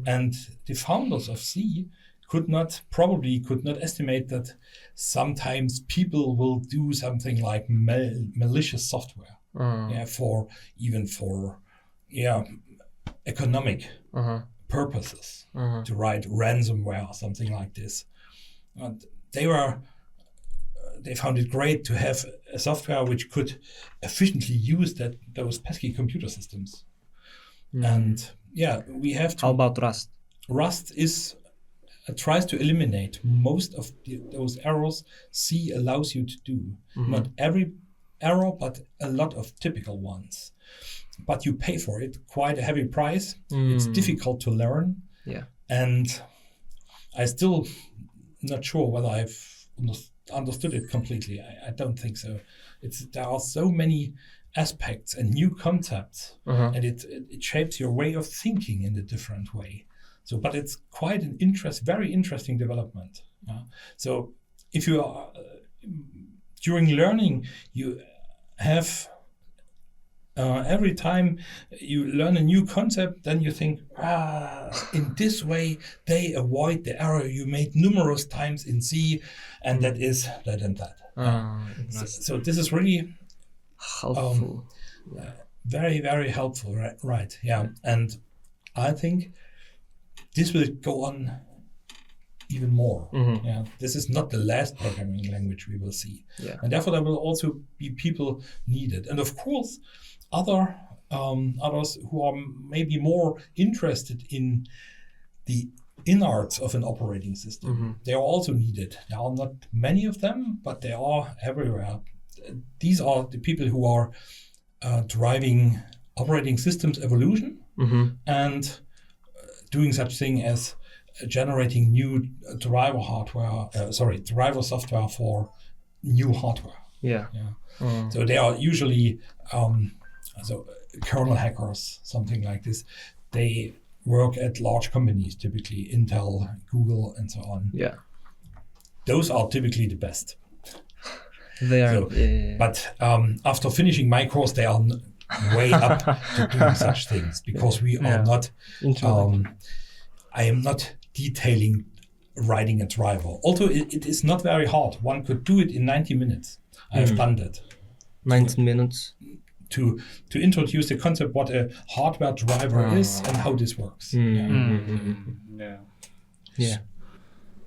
And the founders of C could not estimate that sometimes people will do something like malicious software for economic purposes, to write ransomware or something like this. And they found it great to have a software which could efficiently use those pesky computer systems. And we have to. How about Rust? Rust tries to eliminate most of those errors C allows you to do. Not every error, but a lot of typical ones. But you pay for it quite a heavy price. It's difficult to learn. Yeah. And I still not sure whether I've understood it completely. I don't think so. There are so many aspects and new concepts, and it shapes your way of thinking in a different way. So, but it's quite an very interesting development. So, if you are during learning, you have every time you learn a new concept, then you think, in this way they avoid the error you made numerous times in C, and that is that and that. So this is really helpful. Very, very helpful, right? Yeah, and I think this will go on even more. Yeah, this is not the last programming language we will see, and therefore there will also be people needed, and of course, others who are maybe more interested in the innards of an operating system. They are also needed. There are not many of them, but they are everywhere. These are the people who are driving operating systems evolution and doing such thing as generating new driver software for new hardware. So they are usually kernel hackers, something like this. They work at large companies, typically Intel, Google, and so on. Yeah, those are typically the best. They are. But after finishing my course, they are way up to doing such things because we are not. I am not detailing writing a driver. Also, it is not very hard. One could do it in 90 minutes. I have done that. 19 minutes. To introduce the concept what a hardware driver is and how this works. Yeah.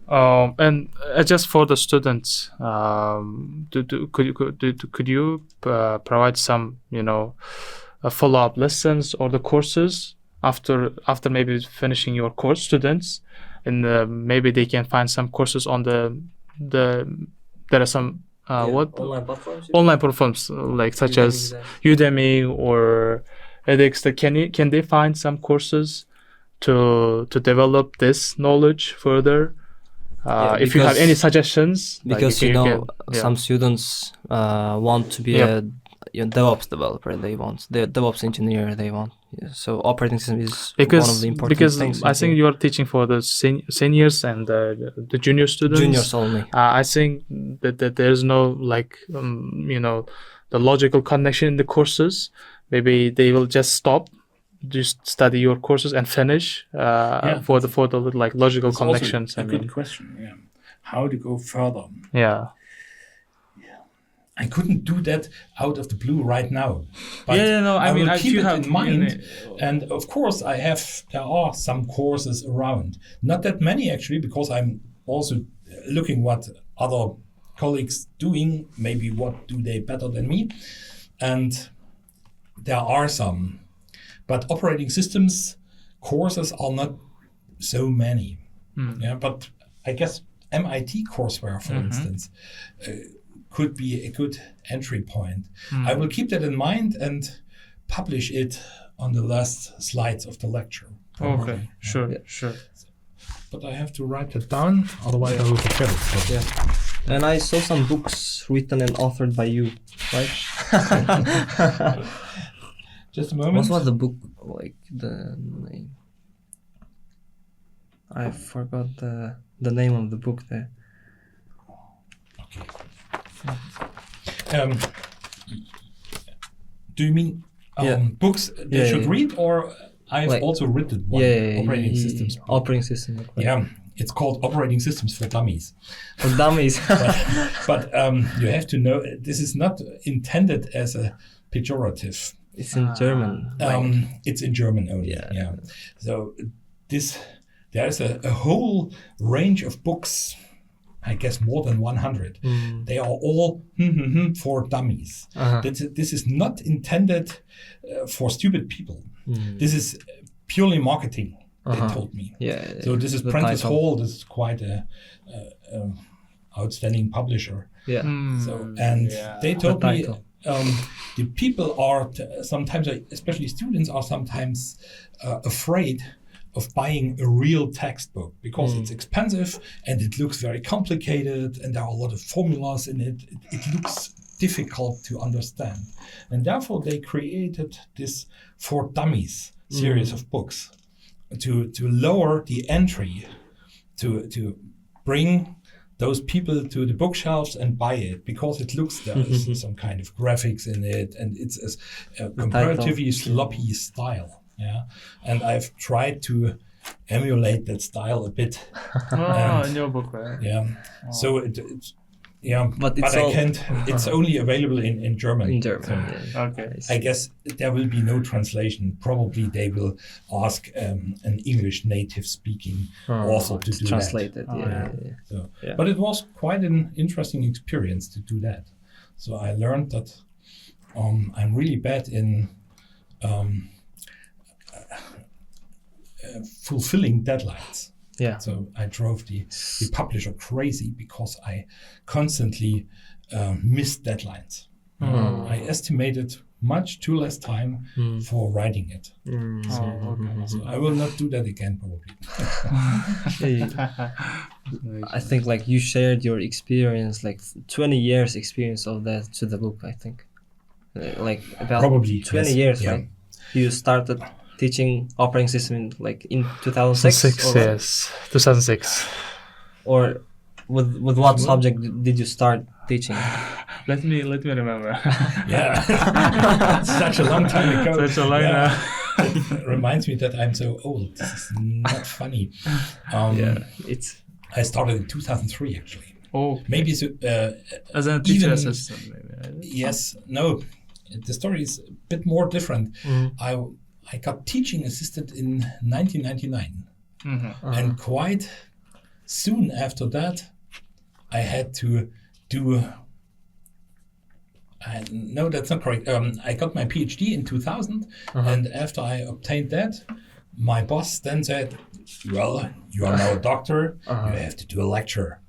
And just for the students, could you provide some, follow-up lessons or the courses after maybe finishing your course, students, and maybe they can find some courses on the there are some Online platforms. online platforms like such as Udemy or edX. Can they find some courses to develop this knowledge further? If you have any suggestions, because some students want to be a DevOps developer. They want the DevOps engineer. They want so operating system is one of the important things. Because I think you are teaching for the seniors and the junior students. Juniors only. I think that there's no the logical connection in the courses. Maybe they will just stop. Just study your courses and finish for the like logical It's connections. Also a good question. Yeah, how to go further? Yeah. I couldn't do that out of the blue right now. But I mean, will keep you it have in mind. And of course, there are some courses around. Not that many actually, because I'm also looking what other colleagues doing. Maybe what do they better than me? And there are some. But operating systems courses are not so many. Yeah, but I guess MIT courseware, for instance, could be a good entry point. I will keep that in mind and publish it on the last slides of the lecture. Probably. Okay, sure. But I have to write it down, otherwise I will forget it. So. Yeah. And I saw some books written and authored by you, right? Just a moment. What was the book, like the name? I forgot the name of the book there. Do you mean books they should read, or I've like, also written one operating systems? Operating system. Like yeah, it's called Operating Systems for Dummies. For dummies. but you have to know this is not intended as a pejorative. It's in German. It's in German only. Yeah. So there's a whole range of books. I guess more than 100. They are all for dummies. This is not intended for stupid people. This is purely marketing. They told me. Yeah. So this is Prentice Hall. This is quite a outstanding publisher. Yeah. So they told me the people are sometimes, especially students, are sometimes afraid of buying a real textbook because it's expensive and it looks very complicated and there are a lot of formulas in it. It looks difficult to understand. And therefore they created this For Dummies series of books to lower the entry, to bring those people to the bookshelves and buy it because it looks there's some kind of graphics in it and it's a comparatively sloppy style. Yeah, and I've tried to emulate that style a bit. In your book, right? Yeah, so it's but it's I can't. It's only available in German. In German. So Okay. I guess there will be no translation. Probably they will ask an English native speaking author to do translate it. So, but it was quite an interesting experience to do that. So I learned that I'm really bad in fulfilling deadlines. Yeah. So I drove the publisher crazy because I constantly missed deadlines. I estimated much too less time for writing it. So I will not do that again probably. I think like you shared your experience, like 20 years experience of that to the book, I think. Like about Probably 20 yes. years, Yeah. right? You started teaching operating system in 2006? Or Yes, 2006. Or with what subject did you start teaching? Let me remember. Yeah, such a long time ago. Such a long. It reminds me that I'm so old. This is not funny. It's I started in 2003 actually. Oh, Maybe as a teacher even- assistant, maybe. Right? yes, no. The story is a bit more different. I got teaching assistant in 1999, and quite soon after that, I had to do. No, that's not correct. I got my PhD in 2000, and after I obtained that, my boss then said, "Well, you are now a doctor. You have to do a lecture."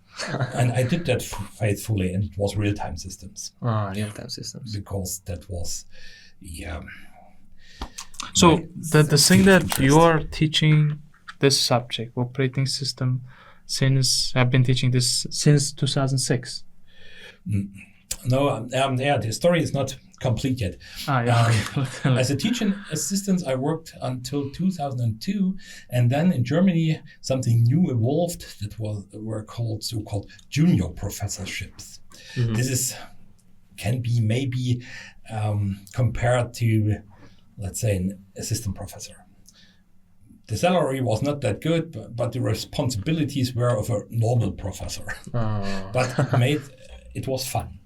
And I did that faithfully, and it was real-time systems. Real-time systems. Because that was, So the thing that interest. you are teaching this subject, operating system, have been teaching this since 2006. No, the story is not complete yet. As a teaching assistant, I worked until 2002, and then in Germany, something new evolved that were called so-called junior professorships. This can be maybe compared to, let's say, an assistant professor. The salary was not that good, but the responsibilities were of a normal professor. But it was fun.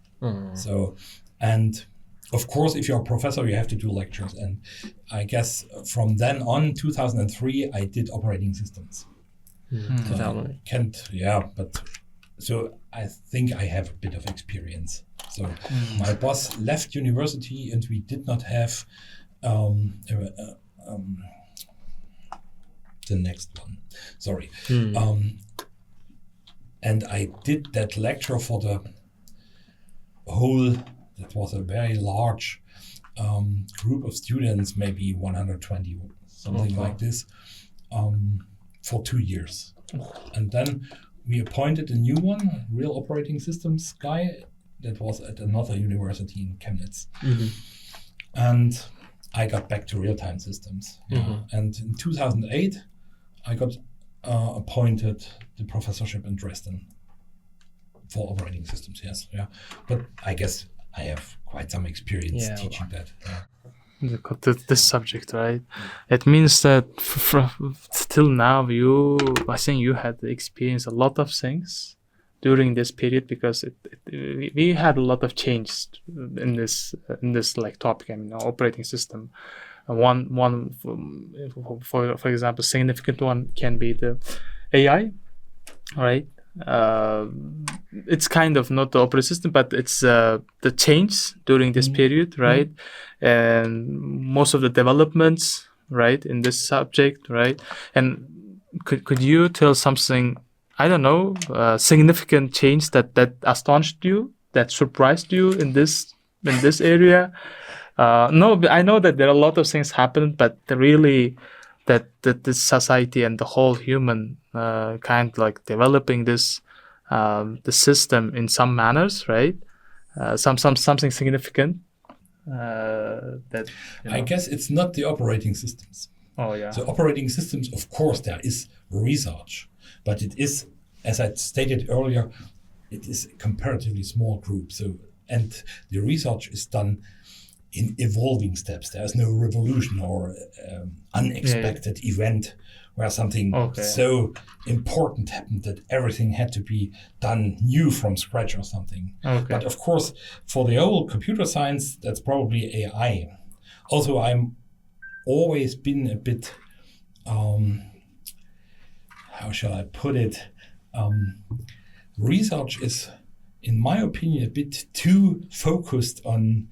So, and of course, if you're a professor, you have to do lectures. And I guess from then on, 2003, I did operating systems. But so I think I have a bit of experience. So my boss left university, and we did not have the next one. Sorry. And I did that lecture for the whole, that was a very large group of students, maybe 120, something like this, for 2 years. And then we appointed a new one, real operating systems guy, that was at another university in Chemnitz. And I got back to real-time systems. And in 2008, I got appointed the professorship in Dresden for operating systems, yes. But I guess I have quite some experience teaching that. Got this subject, right? It means that till now, I think you had experienced a lot of things during this period, because we had a lot of changes in this like topic. I mean, operating system. One for example, significant one can be the AI, right? It's kind of not the operating system, but it's the change during this period, right? And most of the developments, right, in this subject, right? And could you tell something, I don't know, significant change that astonished you, that surprised you in this area? No, I know that there are a lot of things happened, but really that this society and the whole human kind like developing this the system in some manners, right? Something significant. That I guess it's not the operating systems. Oh yeah. So operating systems, of course, there is research, but it is, as I stated earlier, it is a comparatively small group. So, and the research is done in evolving steps. There's no revolution or unexpected event where something so important happened that everything had to be done new from scratch or something. But of course, for the whole computer science, that's probably AI. Also, I'm always been a bit, how shall I put it? Research is, in my opinion, a bit too focused on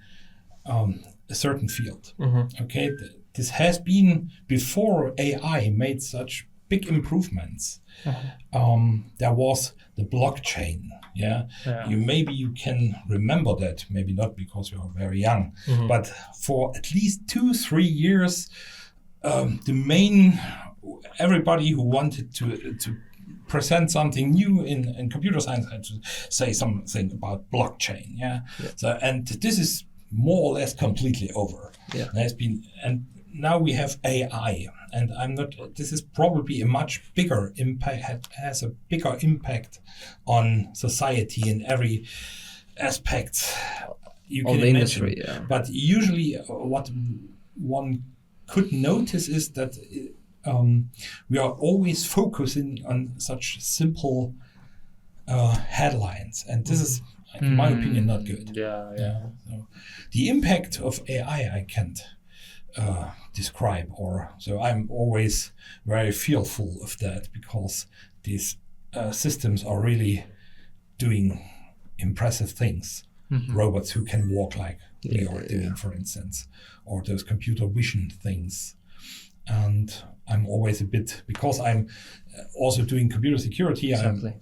a certain field. Okay, this has been before AI made such big improvements. There was the blockchain. Maybe you can remember that, maybe not because you are very young, but for at least 2-3 years, everybody who wanted to present something new in computer science had to say something about blockchain. So, and this is more or less completely over. And now we have AI, and this is probably a much bigger impact, has a bigger impact on society in every aspect you can imagine. Industry, But usually what one could notice is that we are always focusing on such simple headlines, and this is, in my opinion, not good. So the impact of AI I can't describe, or so I'm always very fearful of that, because these systems are really doing impressive things. Robots who can walk like we are doing, for instance, or those computer vision things. And I'm always a bit, because I'm also doing computer security, I'm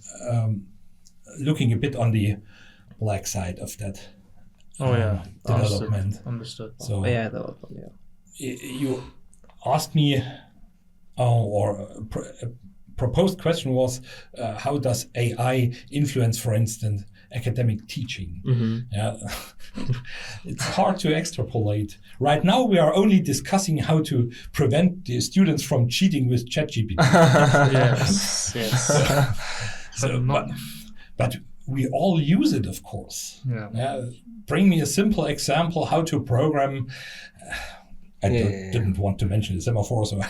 looking a bit on the black side of that development. Understood. So development, you asked me, or a proposed question was, how does AI influence, for instance, academic teaching? It's hard to extrapolate. Right now, we are only discussing how to prevent the students from cheating with ChatGPT. But we all use it, of course. Bring me a simple example how to program. I didn't want to mention the semaphore, so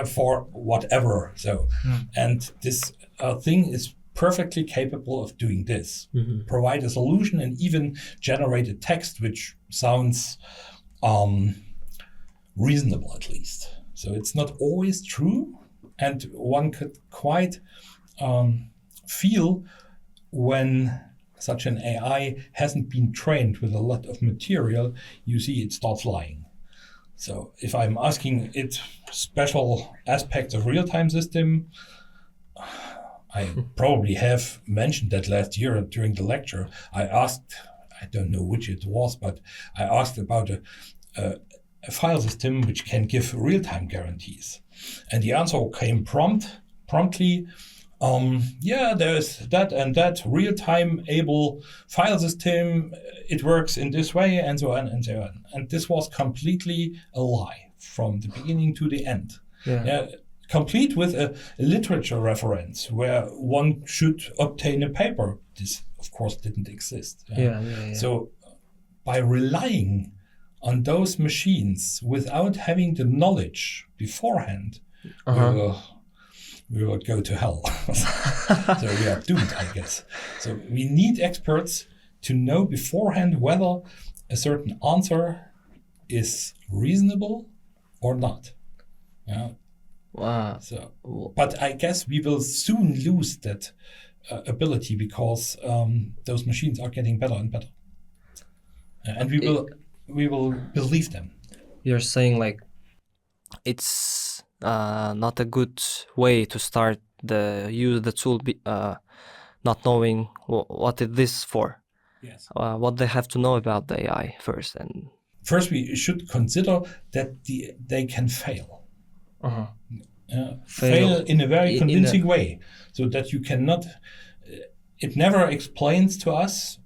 for whatever. So, and this thing is perfectly capable of doing this. Provide a solution and even generate a text which sounds reasonable, at least. So it's not always true, and one could quite feel when such an AI hasn't been trained with a lot of material, you see it starts lying. So if I'm asking it special aspects of real-time system, I probably have mentioned that last year during the lecture. I asked, I don't know which it was, but I asked about a file system which can give real-time guarantees. And the answer came promptly, there's that and that real-time able file system. It works in this way, and so on and so on. And this was completely a lie from the beginning to the end. Complete with a literature reference where one should obtain a paper. This, of course, didn't exist. So by relying on those machines without having the knowledge beforehand, we will go to hell. So we are doomed, I guess. So we need experts to know beforehand whether a certain answer is reasonable or not. Wow. So, but I guess we will soon lose that ability, because those machines are getting better and better, and we will believe them. You're saying like it's not a good way to start use the tool, not knowing what it is for. Yes. What they have to know about the AI first, and first we should consider that they can fail. Fail in a very convincing way, so that you cannot. It never explains to us.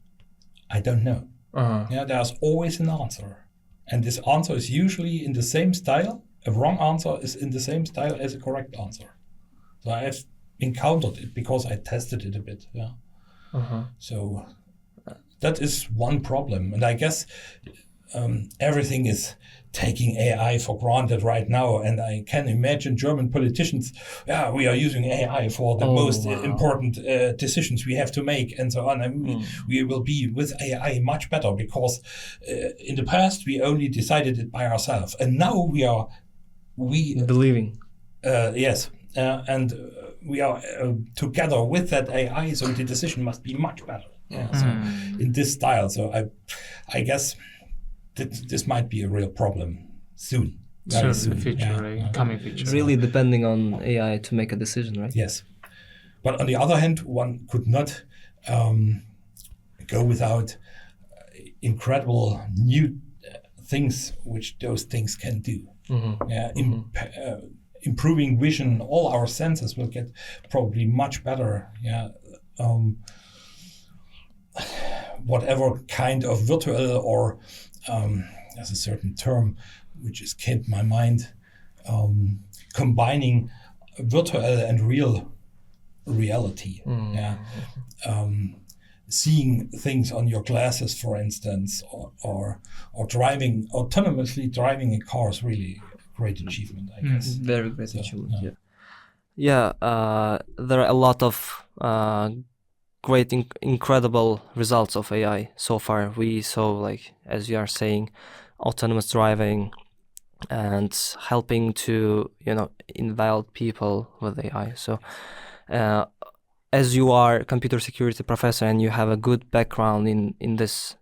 I don't know. There's always an answer, and this answer is usually in the same style. A wrong answer is in the same style as a correct answer. So I have encountered it because I tested it a bit. So that is one problem, and I guess everything is taking AI for granted right now, and I can imagine German politicians, we are using AI for the most important decisions we have to make, and so on. And we will be with AI much better, because in the past we only decided it by ourselves, and now we believing. Yes, and we are together with that AI, so the decision must be much better. So in this style, so I guess this might be a real problem soon. Coming future. Really depending on AI to make a decision, right? Yes. But on the other hand, one could not go without incredible new things which those things can do. Improving vision, all our senses will get probably much better. Whatever kind of virtual or there's a certain term which escaped my mind, combining virtual and real reality. Seeing things on your glasses, for instance, or driving autonomously driving a car is really great achievement, I guess. Very great So, achievement. yeah. Yeah, there are a lot of great, incredible results of AI so far. We saw, like, as you are saying, autonomous driving and helping to, involve people with AI. So, as you are a computer security professor and you have a good background in this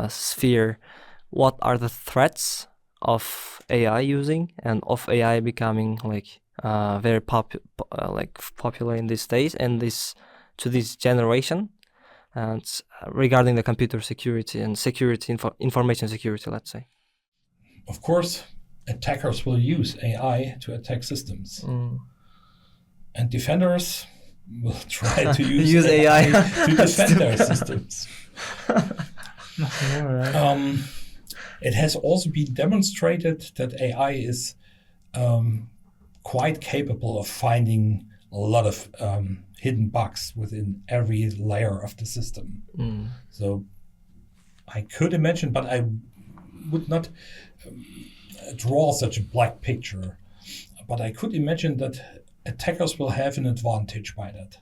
sphere, what are the threats of AI using and of AI becoming like very popular in these days and to this generation, and regarding the computer security and information security, let's say. Of course, attackers will use AI to attack systems, and defenders will try to use AI to defend their systems. It has also been demonstrated that AI is quite capable of finding a lot of hidden bugs within every layer of the system. So I could imagine, but I would not draw such a black picture. But I could imagine that attackers will have an advantage by that.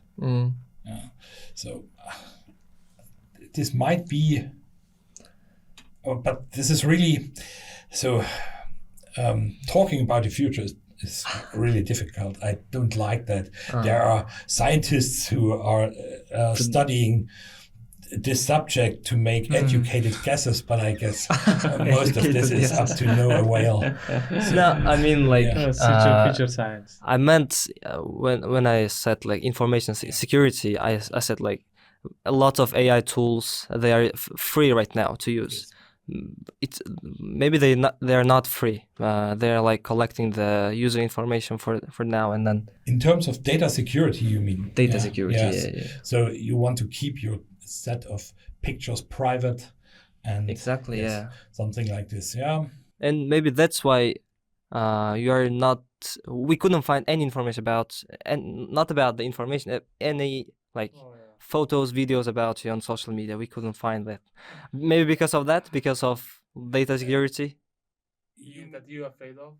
Yeah. So this might be, but this is really, so talking about the future is really difficult. I don't like that. There are scientists who are studying this subject to make educated guesses, but I guess most of this is up to no avail. No, I mean, like, future science. I meant when I said like information security, I said like a lot of AI tools, they are free right now to use. It's maybe they're not free. They're like collecting the user information for now and then. In terms of data security, you mean? Data security, yes. yeah. So you want to keep your set of pictures private, and exactly, yes, yeah, something like this, yeah. And maybe that's why we couldn't find any information about, and not about the information, any like photos, videos about you on social media. We couldn't find that. Maybe because of that, because of data security. That you're afraid of?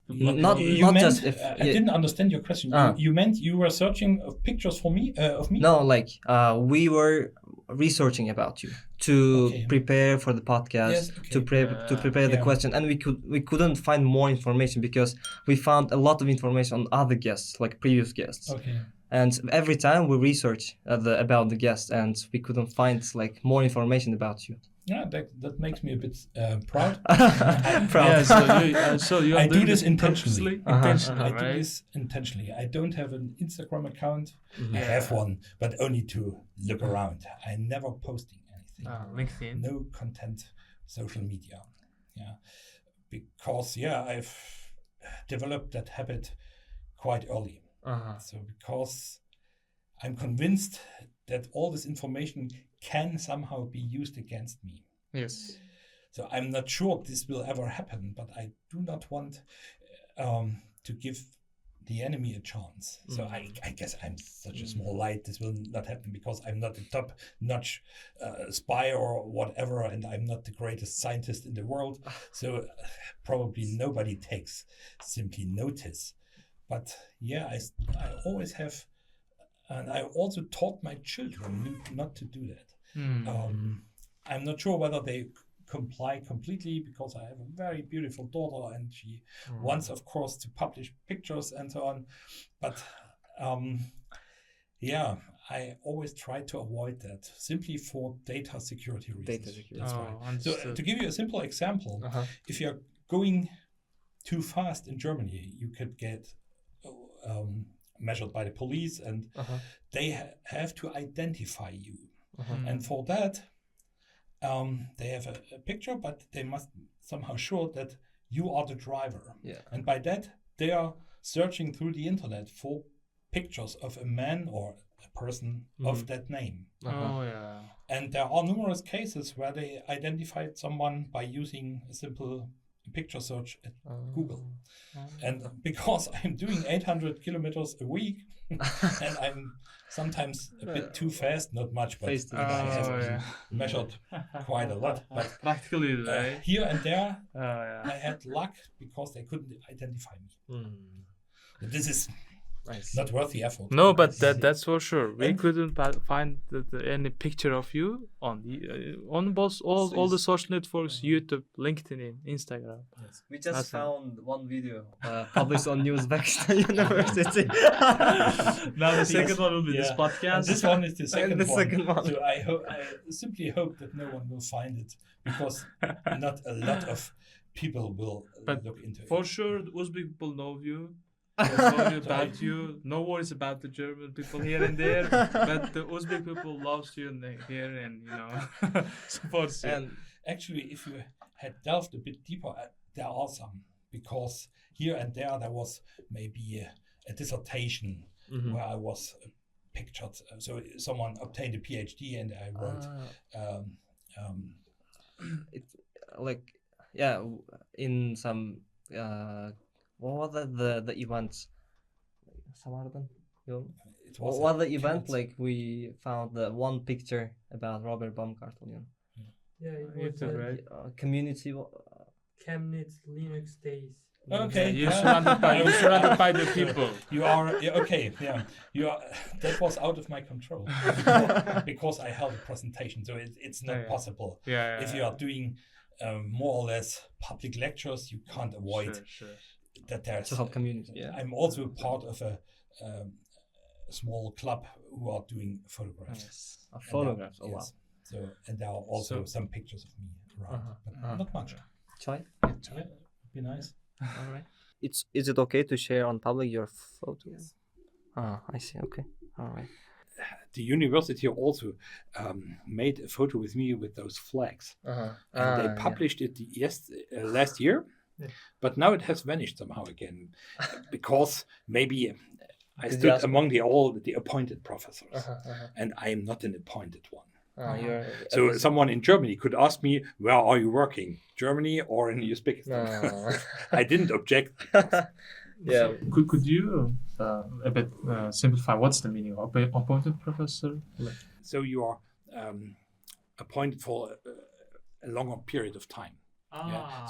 I didn't understand your question. You meant you were searching of pictures for me, of me? No, like we were researching about you to prepare for the podcast, yes, to prepare the question, and we couldn't find more information because we found a lot of information on other guests, like previous guests. Okay. And every time we research about the guest, and we couldn't find like more information about you. Yeah, that makes me a bit proud. Proud. Yeah, so you I do this intentionally. Intentionally, I do this intentionally. I don't have an Instagram account. I have one, but only to look around. I never posting anything. LinkedIn. No content, social media. Yeah, because I've developed that habit quite early. So because I'm convinced that all this information can somehow be used against me. Yes. So I'm not sure this will ever happen, but I do not want to give the enemy a chance. So I guess I'm such a small light. This will not happen because I'm not a top-notch spy or whatever, and I'm not the greatest scientist in the world. So probably nobody takes simply notice. But I always have, and I also taught my children not to do that. I'm not sure whether they comply completely because I have a very beautiful daughter and she wants, of course, to publish pictures and so on. But I always try to avoid that simply for data security reasons. Data security. That's right. So to give you a simple example, if you're going too fast in Germany, you could get measured by the police, and they have to identify you. And for that, they have a picture, but they must somehow show that you are the driver. Yeah. And by that, they are searching through the internet for pictures of a man or a person of that name. And there are numerous cases where they identified someone by using a simple picture search at Google. And because I'm doing 800 kilometers a week, and I'm sometimes a bit too fast, not much, but I have measured quite a lot. But Practically, right? here and there, I had luck because they couldn't identify me. But this is not worth the effort. No, but that's for sure. We couldn't find any picture of you on the on both all the social networks, YouTube, LinkedIn, Instagram. Yes. We just Nothing. found one video published on Uzbekistan University. Now the second one will be this And podcast. this one is the second, the second one. So I simply hope that no one will find it, because not a lot of people will look into it. For sure, the Uzbek people know you. They know you about you. No worries about the German people here and there, but the Uzbek people loves you here and supports you. And actually, if you had delved a bit deeper, there are some, because here and there was maybe a dissertation where I was pictured. So someone obtained a PhD and I wrote. It's like in some what were the events? Samardan? It was What the event? Like we found the one picture about Robert Baumgartl. Yeah, it was YouTube, right? Community. Chemnitz Linux Days. Okay. You're surrounded by the people. You are okay. Yeah, you are. That was out of my control because I held a presentation, so it's not possible. If you are doing more or less public lectures, you can't avoid that there's To help community. I'm also part of a small club who are doing photographs. Photographs. And Oh wow. yes. So and there are also some pictures of me around, but not much. Choy? Yeah, be nice. All right. Is it okay to share on public your photos? I see. Okay. All right. The university also made a photo with me with those flags, and they published it last year. Yeah. But now it has vanished somehow again, because maybe I Did you stood ask- among the appointed professors, and I am not an appointed one. So someone in Germany could ask me, "Where are you working? Germany or in Uzbekistan?" No. I didn't object. Yeah. Could you a bit simplify what's the meaning of appointed professor? So you are appointed for a longer period of time.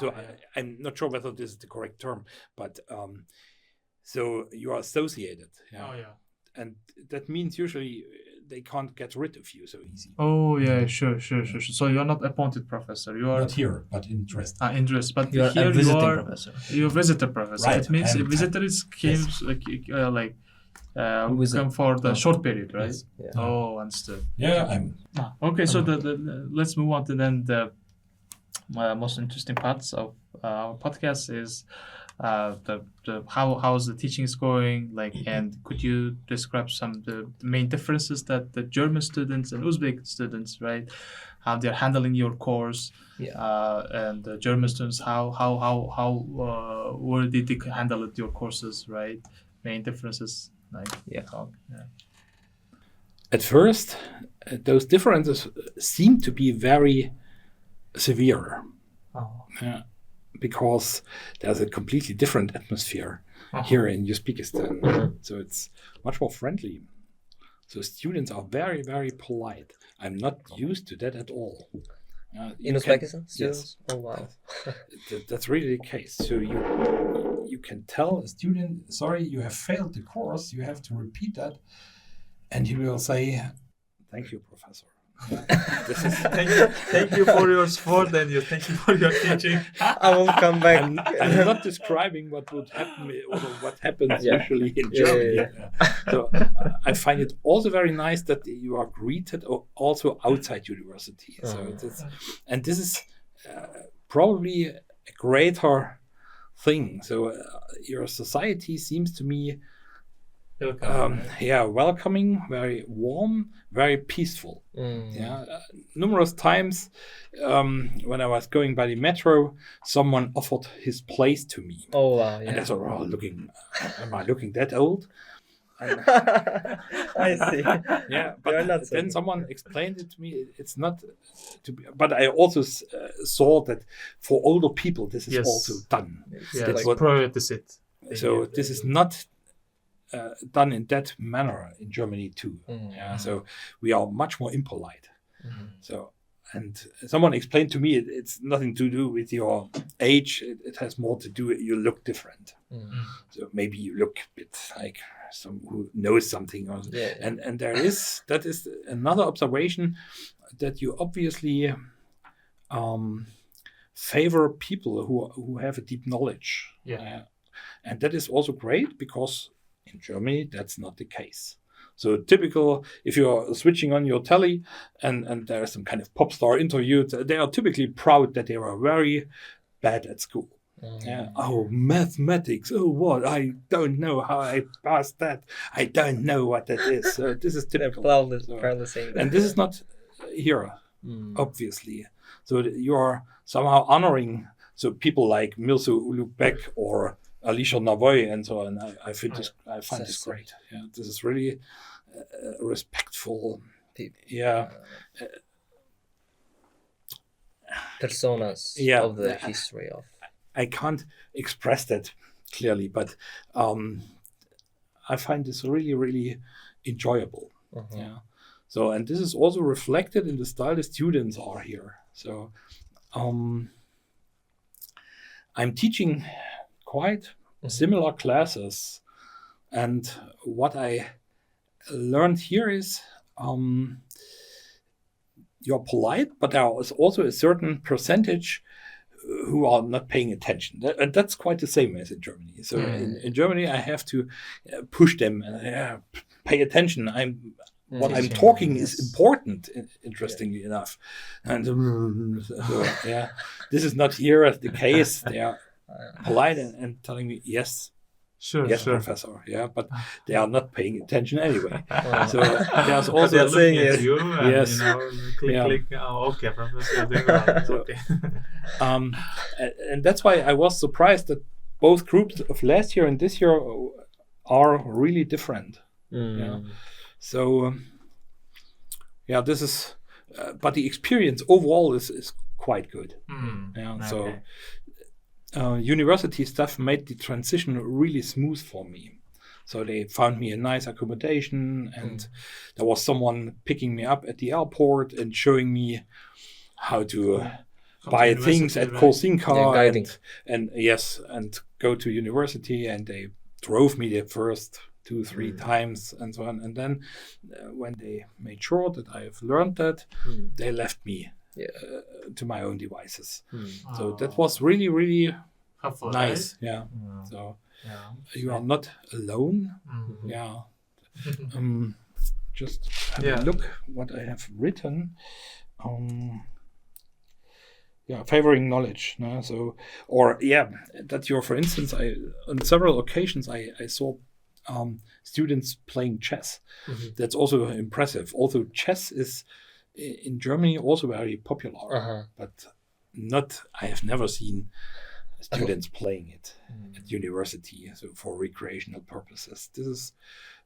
So I'm not sure whether this is the correct term, but so you are associated. And that means usually they can't get rid of you so easy. Oh yeah, sure. So you're not appointed professor. You are Not here, but in Dresden. interest, but You're here a visiting you are. professor. You're visitor professor. Right, It means I'm- a visitor is came Visit. come for the short period, right? Yes. Yeah. Oh, understood. Yeah, I'm. Okay, so the let's move on to then the most interesting parts of our podcast is the how's the teaching is going, and could you describe some the main differences that the German students and Uzbek students, right, how they're handling your course, and the German students how where did they handle it, your courses, right? Main differences, At first, those differences seem to be very severe. Because there's a completely different atmosphere here in Uzbekistan. So it's much more friendly. So students are very, very polite. I'm not used to that at all. In Uzbekistan? Yes. Oh wow. That's really the case. So you can tell a student, sorry, you have failed the course, you have to repeat that. And he will say, thank you, professor. Thank you for your support and thank you for your teaching. I will come back. I'm not describing what would happen or what happens usually in Germany. So I find it also very nice that you are greeted also outside university. So and this is probably a greater thing. So your society seems to me welcoming, very warm, very peaceful. Numerous times when I was going by the metro, someone offered his place to me. Oh wow, And I thought, am I looking that old? I see. Yeah, They are but not then so- someone explained it to me. It's not to be, but I also saw that for older people this is Yes. also done. Yeah, That's like what- prioritize. So this is not done in that manner in Germany too. Mm. Yeah, so we are much more impolite. Mhm. So, and someone explained to me it's nothing to do with your age. It has more to do. You look different. Mm. So maybe you look a bit like some who knows something. Or, Yeah. and that is another observation that you obviously favor people who have a deep knowledge. Yeah. And that is also great because in Germany that's not the case. So typical, if you're switching on your telly and there's some kind of pop star interviewed, they are typically proud that they were very bad at school. Yeah. Oh, mathematics. Oh, what? I don't know how I passed that. I don't know what that is. So this is They're typical. proudly, So- proudly saying that. and this is not here, Mm. obviously. So you are somehow honoring people like Mirza Ulugh or Alicia Navoy and so on. I find this great. Yeah, this is really respectful. People. Yeah, Personas Yeah. of the history of. I can't express that clearly, but I find this really, really enjoyable. Mhm. Yeah. So, and this is also reflected in the style the students are here. So, I'm teaching quite similar classes, and what I learned here is you're polite, but there is also a certain percentage who are not paying attention. And that's quite the same as in Germany. So in Germany, I have to push them and pay attention. What I'm talking is important, interestingly enough. And so, yeah, this is not here the case. They are polite and telling me, yes, Sure, yes, sure. professor. Yeah, but they are not paying attention anyway. Wow. So there's But also they're looking saying at it. you and, Yes. click, Yeah. click. Oh, okay, professor, you're doing well. So- Okay. And that's why I was surprised that both groups of last year and this year are really different. Mm. Yeah. So, yeah, this is, but the experience overall is quite good. Yeah. So, Okay. University staff made the transition really smooth for me. So they found me a nice accommodation, and there was someone picking me up at the airport and showing me how to buy to things at university, right? Korsinka Yeah, guiding. and yes, and go to university. And they drove me the first 2-3 times and so on. And then when they made sure that I have learned that, they left me to my own devices. So that was really, really helpful, nice. Yeah. Right? So Yeah. you are not alone. Mhm. Yeah. Just have Yeah. a look what I have written. Favoring knowledge. No? So, or that you're, for instance, on several occasions I saw students playing chess. That's also impressive. Although chess is in Germany also very popular, but I have never seen students playing it at university, so for recreational purposes. This is,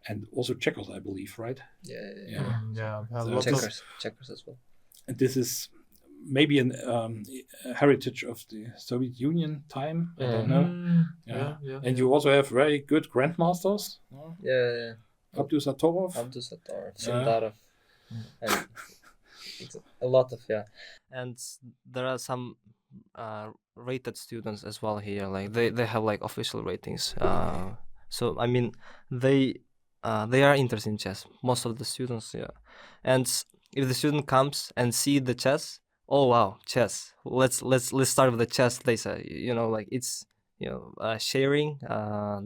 and also checkers, I believe, right? Yeah. Yeah. So Lots of- Checkers as well. And this is maybe an heritage of the Soviet Union time. I don't know. Yeah. And you also have very good grandmasters. No? Yeah. Abdul Sattorov. Abdul Sattorov, Sindarov, and it's a lot of And there are some rated students as well here. Like they have like official ratings. So I mean they are interested in chess. Most of the students, And if the student comes and see the chess, oh wow, chess. Let's start with the chess. They say, like it's sharing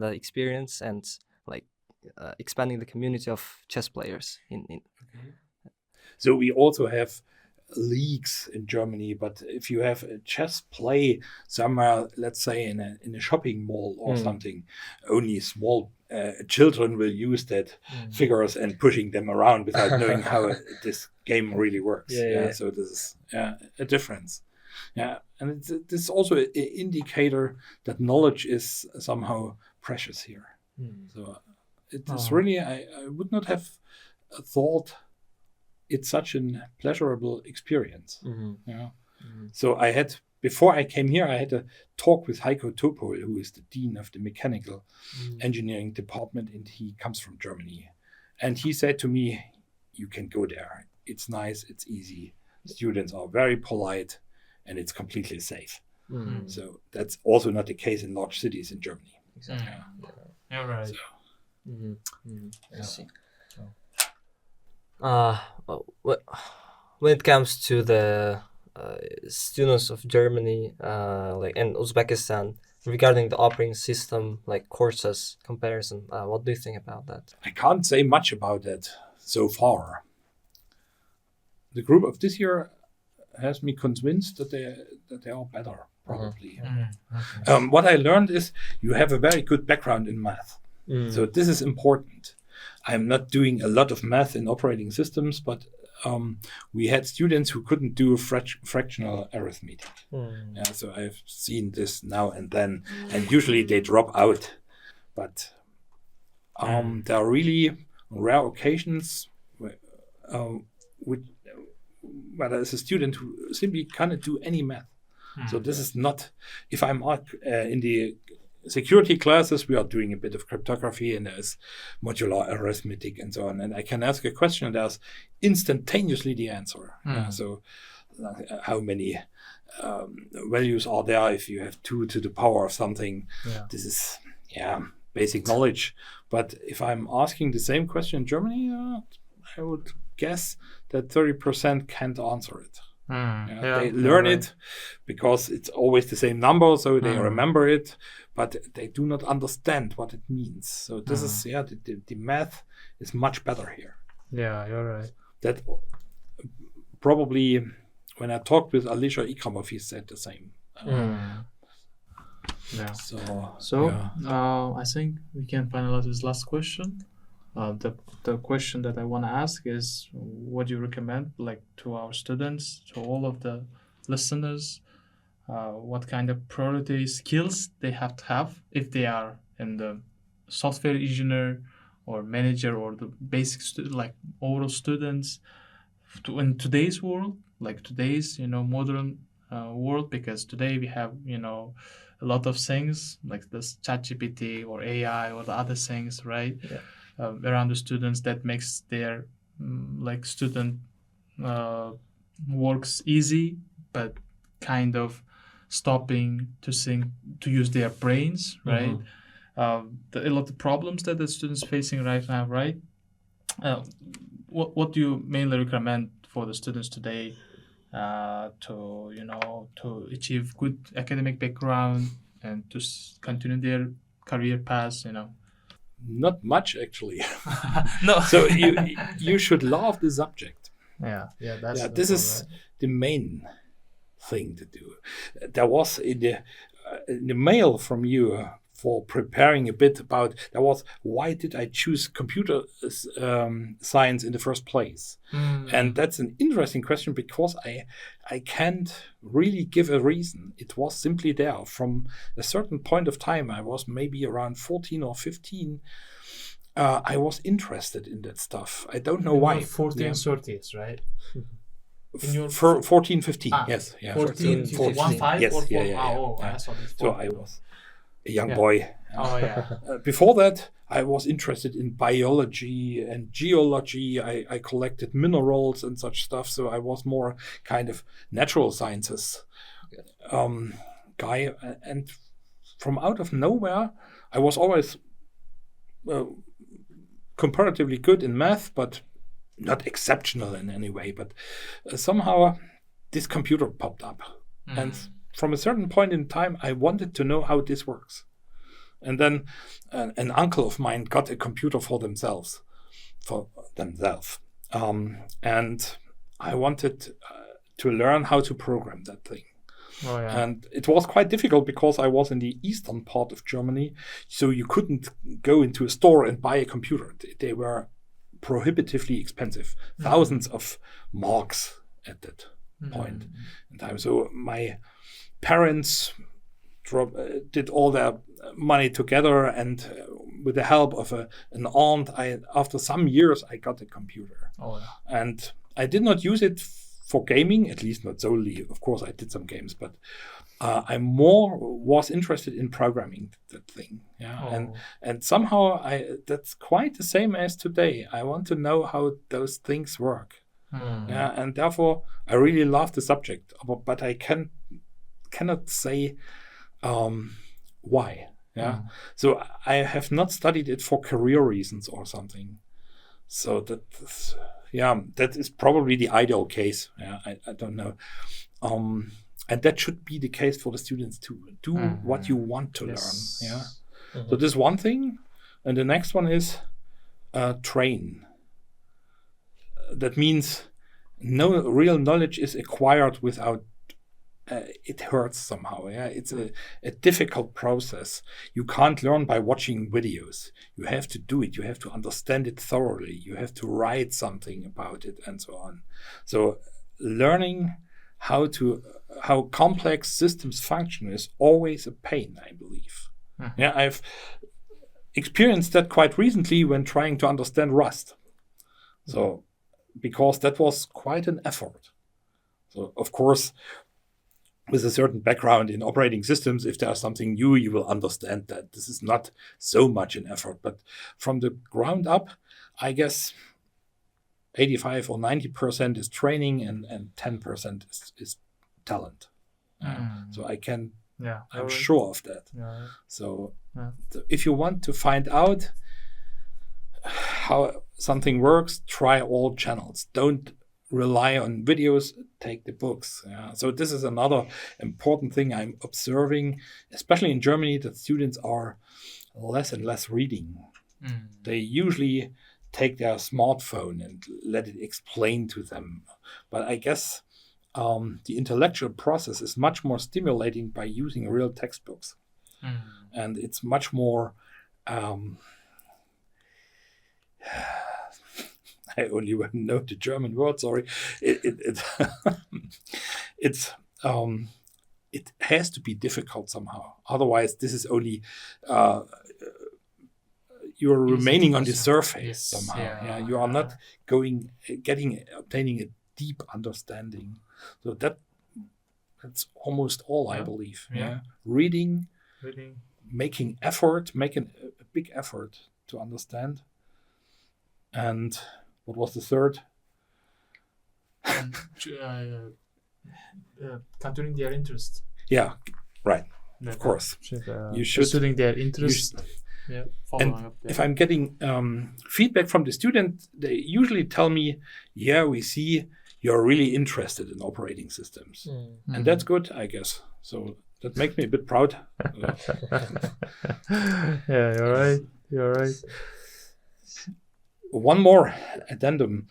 the experience and like expanding the community of chess players in. So we also have leagues in Germany, but if you have a chess play somewhere, let's say in a shopping mall or something, only small children will use that figures and pushing them around without knowing how this game really works. So this is a difference. And this is also an indicator that knowledge is somehow precious here. So it is really, I would not have thought it's such a pleasurable experience. Yeah. So before I came here, I had a talk with Heiko Topol, who is the dean of the mechanical engineering department, and he comes from Germany. And he said to me, you can go there. It's nice, it's easy. Students are very polite, and it's completely safe. So that's also not the case in large cities in Germany. Exactly. Yeah, right. So, I see. When it comes to the students of Germany, and Uzbekistan, regarding the operating system, like courses comparison, what do you think about that? I can't say much about that so far. The group of this year has me convinced that they are better, probably. What I learned is you have a very good background in math. So this is important. I'm not doing a lot of math in operating systems, but we had students who couldn't do fractional arithmetic. Yeah, so I've seen this now and then, and usually they drop out. But there are really rare occasions where there's a student who simply cannot do any math. So this is not, if I'm in the security classes, we are doing a bit of cryptography, and there's modular arithmetic and so on. And I can ask a question, and there's instantaneously the answer. So how many values are there if you have 2 to the power of something? This is, basic knowledge. But if I'm asking the same question in Germany, I would guess that 30% can't answer it. They learn it because it's always the same number, so they remember it, but they do not understand what it means. So this is the math is much better here. Yeah, you're right. That probably when I talked with Alisher Ikramov, he said the same. I think we can finalize this last question. The question that I want to ask is, what do you recommend, like, to our students, to all of the listeners, what kind of priority skills they have to have if they are in the software engineer or manager or the basic like overall students in today's world, like today's modern world, because today we have a lot of things like this ChatGPT or AI or the other things, right? Around the students that makes their student works easy, but kind of stopping to think, to use their brains, right? A lot of problems that the students facing right now, right? What do you mainly recommend for the students today to achieve good academic background and to continue their career path, Not much, actually. No. So you should love the subject. This is the main thing to do. There was in the mail from you for preparing a bit about, there was, why did I choose computer science in the first place? And that's an interesting question, because I can't really give a reason. It was simply there. From a certain point of time, I was maybe around 14 or 15, I was interested in that stuff. I don't know why. 14, 30s, right? In your 14, 15, yes. 14, 15, 1, 5, yes, or 4? Yeah. So I was a young boy. Before that, I was interested in biology and geology. I collected minerals and such stuff. So I was more kind of natural sciences guy. And from out of nowhere, I was always comparatively good in math, but not exceptional in any way. But somehow this computer popped up. And from a certain point in time, I wanted to know how this works. And then an uncle of mine got a computer for themselves. And I wanted to learn how to program that thing. And it was quite difficult because I was in the eastern part of Germany, so you couldn't go into a store and buy a computer. They were prohibitively expensive, thousands of marks at that point in time. So my parents did all their money together, and with the help of an aunt, after some years I got a computer. Oh, yeah. And I did not use it for gaming, at least not solely. Of course, I did some games, but I more was interested in programming that thing. Yeah, and somehow that's quite the same as today. I want to know how those things work. Yeah, and therefore I really love the subject, but I cannot say why. Yeah, so I have not studied it for career reasons or something. So that is probably the ideal case. Yeah, I don't know. And that should be the case for the students too. Do what you want to learn. Yeah. So this is one thing, and the next one is train. That means no real knowledge is acquired without. It hurts somehow. Yeah, it's a difficult process. You can't learn by watching videos. You have to do it. You have to understand it thoroughly. You have to write something about it, and so on. So learning how complex systems function is always a pain, I believe. Yeah, I've experienced that quite recently when trying to understand Rust. So, because that was quite an effort. So, of course, with a certain background in operating systems, if there's something new, you will understand that this is not so much an effort. But from the ground up, I guess 85 or 90% is training and 10% is talent. So I'm sure of that. Yeah. So if you want to find out how something works, try all channels. Don't rely on videos, take the books. Yeah. So this is another important thing I'm observing, especially in Germany, that students are less and less reading. They usually take their smartphone and let it explain to them. But I guess the intellectual process is much more stimulating by using real textbooks. And it's much more I only know the German word, sorry. It has to be difficult somehow. Otherwise, this is only you're remaining on the surface somehow. Yeah, you are not obtaining a deep understanding. So that's almost all I believe. Yeah, reading, making a big effort to understand. And what was the third? Continuing their interest. Yeah, right. Of course. You should pursuing their interest. And if I'm getting feedback from the student, they usually tell me, yeah, we see you're really interested in operating systems. And that's good, I guess. So that makes me a bit proud. Yeah, you're right. One more addendum.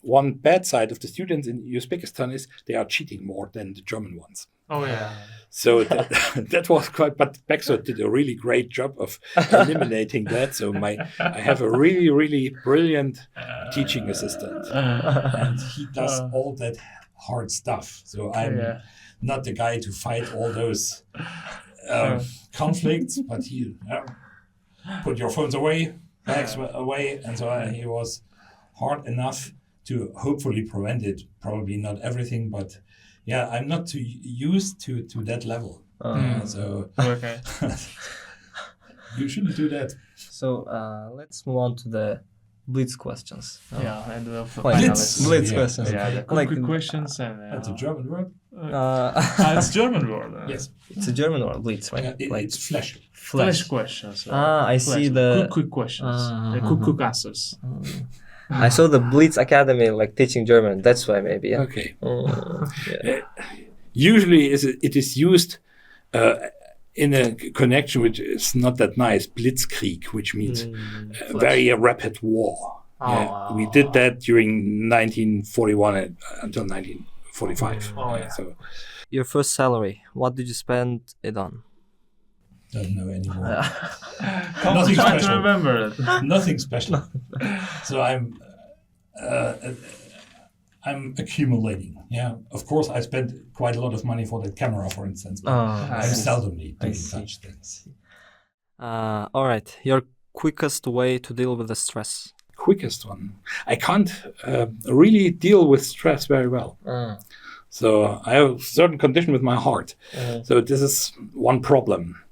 One bad side of the students in Uzbekistan is they are cheating more than the German ones. Oh, yeah. So that was quite, but Baumgartl did a really great job of eliminating that. So I have a really, really brilliant teaching assistant. And he does all that hard stuff. So I'm not the guy to fight all those conflicts, but he put your phones away, bags away, and so he was hard enough to hopefully prevent it. Probably not everything, but yeah, I'm not too used to that level. So you shouldn't do that. So let's move on to the blitz questions. And Blitz questions. Yeah, quick questions. That's a German word. It's German word. Yes, it's a German word, blitz, right? It's flash. Flash questions. I see the quick questions. Quick answers. I saw the Blitz Academy like teaching German. That's why maybe. Yeah. Okay. Usually, it is used in a connection which is not that nice. Blitzkrieg, which means very rapid war. We did that during 1941 until 1945. So, your first salary, what did you spend it on? Don't know anymore. Nothing special. To remember it. Nothing special. So I'm accumulating. Yeah, of course I spent quite a lot of money for the camera, for instance. But I'm seldomly doing such things. All right. Your quickest way to deal with the stress. Quickest one. I can't really deal with stress very well. So I have a certain condition with my heart. So this is one problem.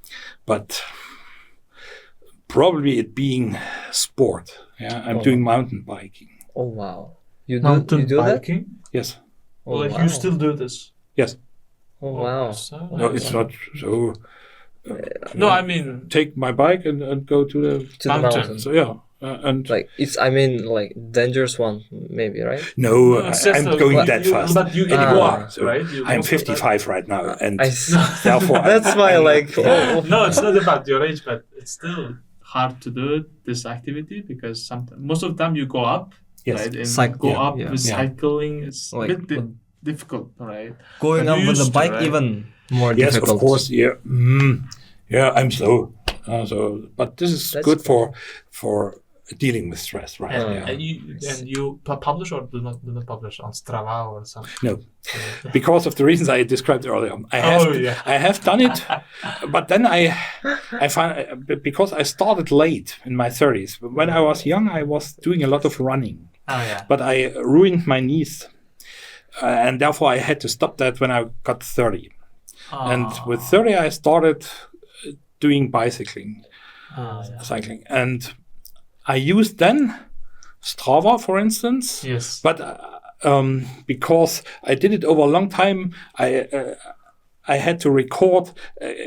But probably it being sport. Yeah, I'm doing mountain biking. Oh wow. You Mountain do that? biking. Yes. Oh, Like wow. you still do this? Yes. Oh wow. So No, it's not so. No, I mean Take my bike and go to the. To the Mountain. mountain. So yeah, and Like it's like dangerous one maybe, right? no, it's just I'm a- going but that you- fast but you anymore. walk, So right? You I'm most of the 55 right now, and I see. therefore That's why No, it's not about your age, but it's still hard to do this activity because most of the time you go up, Yes. right? And go up with Yeah. cycling. It's Like, a bit difficult, right? Going But up you with the used to, bike right? even more yes, difficult. of course, yeah, yeah, I'm slow. But this is That's good for dealing with stress, right? And, Yeah. and you publish or do not publish on Strava or something? No, because of the reasons I described earlier. I have done it, but then I find because I started late in my 30s. When I was young, I was doing a lot of running, Oh yeah. but I ruined my knees, and therefore I had to stop that when I got 30. And with 30, I started doing bicycling, cycling, and I used then Strava, for instance. Yes. But because I did it over a long time, I had to record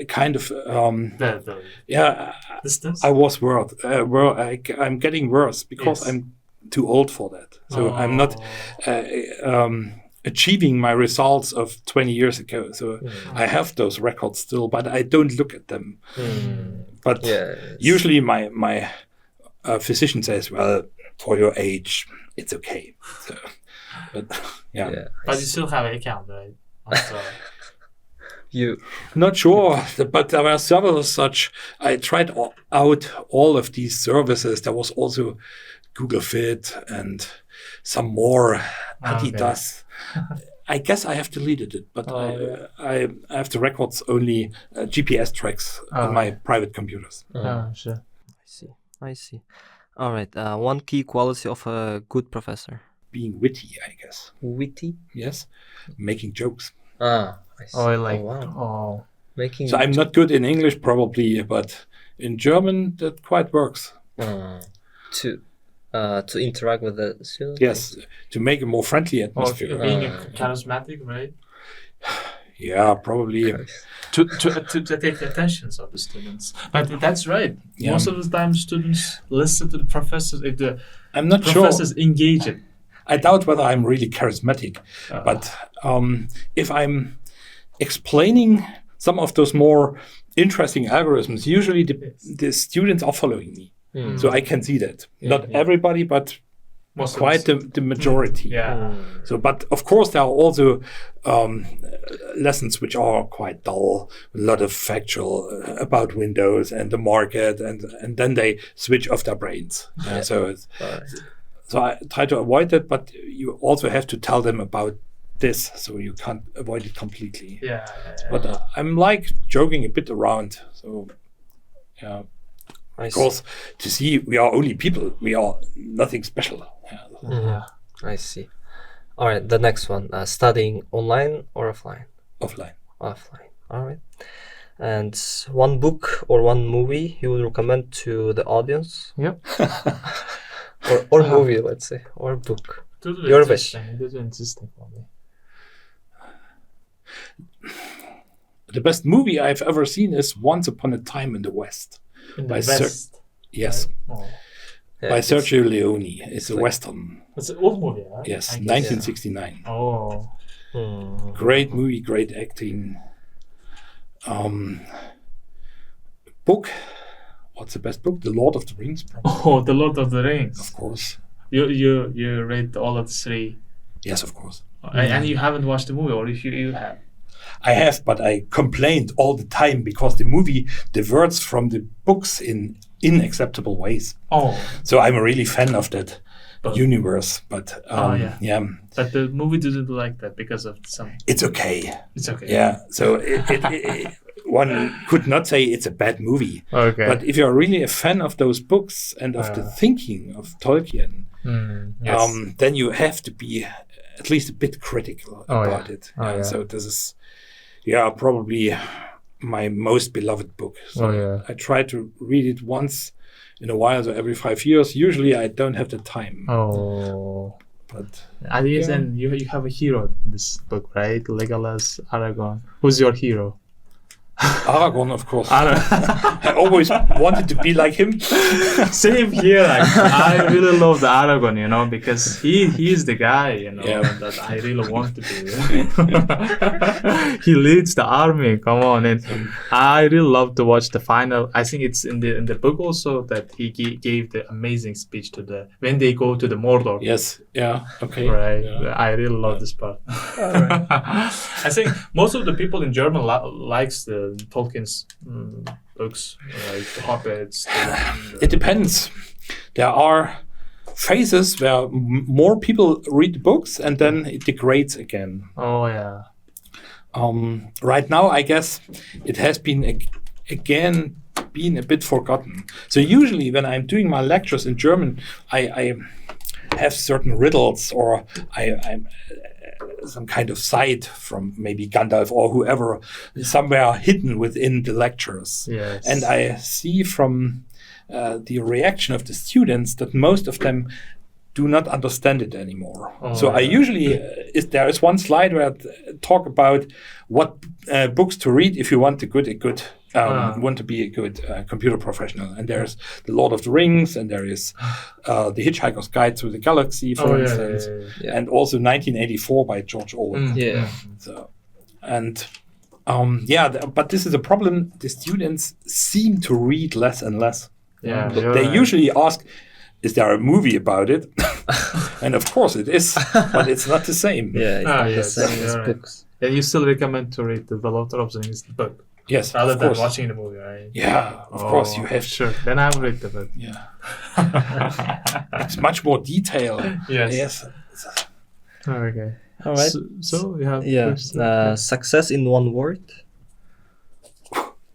kind of The distance. I was worse. I'm getting worse because Yes. I'm too old for that. So I'm not achieving my results of 20 years ago. So I have those records still, but I don't look at them. But usually my physician says, well, for your age, it's okay. So, but yeah. But you still have an account, right? On Strava. You Not sure, but there were several such. I tried out all of these services. There was also Google Fit and some more Adidas. I guess I have deleted it, but I have the records only GPS tracks on my private computers. Sure. I see. All right. One key quality of a good professor. Being witty, I guess. Witty. Yes, making jokes. I see. Wow. Making. So I'm not good in English probably, but in German that quite works. To interact with the students. Yes, to make a more friendly Or atmosphere. being charismatic, right? Yeah, probably. To take the attentions of the students. But that's right. Yeah. Most of the time, students listen to the professors. If the I'm not sure. professors engage it. I doubt whether I'm really charismatic, but if I'm explaining some of those more interesting algorithms, usually the students are following me. So I can see that. Not everybody, but Most of quite the- the majority. Yeah. So, but of course, there are also lessons which are quite dull, a lot of factual about Windows and the market, and then they switch off their brains. So I try to avoid that, but you also have to tell them about this, so you can't avoid it completely. Yeah. But I'm like joking a bit around. So, yeah. Of course, to see we are only people. We are nothing special. Yeah. I see. All right. The next one. Studying online or offline? Offline. Offline. All right. And one book or one movie you would recommend to the audience? Yep. or movie, let's say, or book. Totally Your wish. interesting. It is interesting for me. The best movie I've ever seen is Once Upon a Time in the West. In the By West. Yes, Oh. by Sergio Leone. It's a Western. It's an old movie, right? Yes, I guess. 1969. Oh. Great movie, great acting. Book. What's the best book? The Lord of the Rings, probably. Oh, The Lord of the Rings. Of course. You read all of the three. Yes, of course. And you haven't watched the movie, or if you have. I have, but I complained all the time because the movie diverts from the books in unacceptable ways. Oh. So I'm a really fan of that But- universe, but yeah, But the movie didn't like that because of some. it's okay. It's okay. Yeah, so one could not say it's a bad movie. Okay. But if you're really a fan of those books and of the thinking of Tolkien, Yes. then you have to be at least a bit critical about it. yeah. So this is, probably my most beloved book. So I try to read it once in a while, so every 5 years. Usually I don't have the time. Oh. But Yes, and you have a hero in this book, right? Legolas, Aragorn. Who's your hero? Aragorn, of course. I always wanted to be like him. Same here. I really love the Aragorn, because he is the guy, that I really want to be. He leads the army. Come on, and I really love to watch the final. I think it's in the book also that he gave the amazing speech when they go to the Mordor. Yes. Yeah. Okay. Right. Yeah. I really love this part. I think most of the people in German likes the Tolkien's books, like the Hobbits. It depends. There are phases where more people read the books and then it degrades again. Oh yeah. Right now, I guess it has been again been a bit forgotten. So usually when I'm doing my lectures in German, I have certain riddles, or I'm some kind of side from maybe Gandalf or whoever, somewhere hidden within the lectures. Yes. And I see from the reaction of the students that most of them do not understand it anymore. So I usually, there is one slide where I talk about what books to read if you want to be a good computer professional. And there's The Lord of the Rings, and there is The Hitchhiker's Guide to the Galaxy, for instance, and also 1984 by George Orwell. So, and but this is a problem. The students seem to read less and less. They usually ask, is there a movie about it? And of course it is, but it's not the same. It's not the same as books. And you still recommend to read The Lord of the Rings book? Yes, rather of than course. watching the movie, right? Yeah, of course you have. Sure, then I will read the book. Yeah. It's much more detailed. Yes. Okay. All right. So we have success in one word.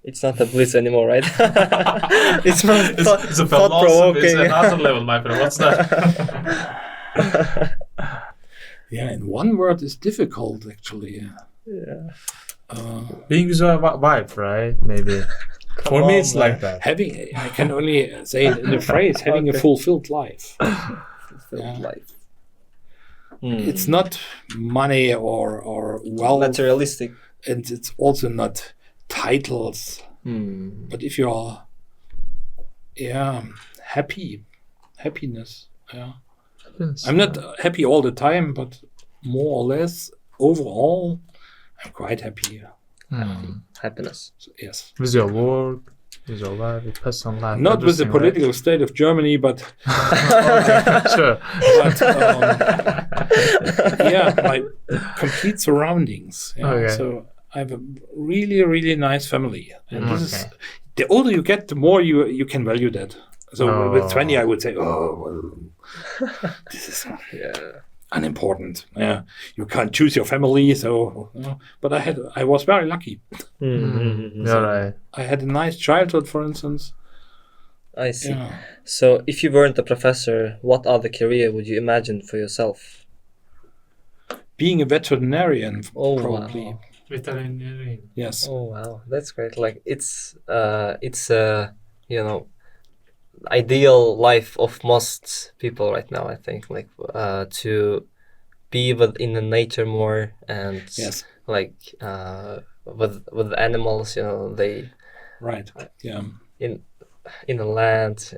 It's not a blitz anymore, right? It's not it's a philosophy. It's another level, my friend. What's that? In one word is difficult, actually. Being a wife, right? Maybe. For me, it's like that. I can only say it in the phrase, having a fulfilled life. Life. It's not money or wealth. Materialistic. And it's also not titles. But if you are happiness. I'm not happy all the time, but more or less overall I'm quite happy. Happiness. So, yes. With your work, with your life, with personal life. Not with the political state of Germany, but sure. But my complete surroundings. So I have a really, really nice family, and this is the older you get, the more you can value that. So with 20, I would say, this is unimportant. You can't choose your family, so. But I was very lucky. Right. I had a nice childhood, for instance. I see. So, if you weren't a professor, what other career would you imagine for yourself? Being a veterinarian, Oh, probably. wow. Veterinarian. Yes. Oh wow, that's great. Like it's ideal life of most people right now, I think, like to be within the nature more, and like with animals, they in the land.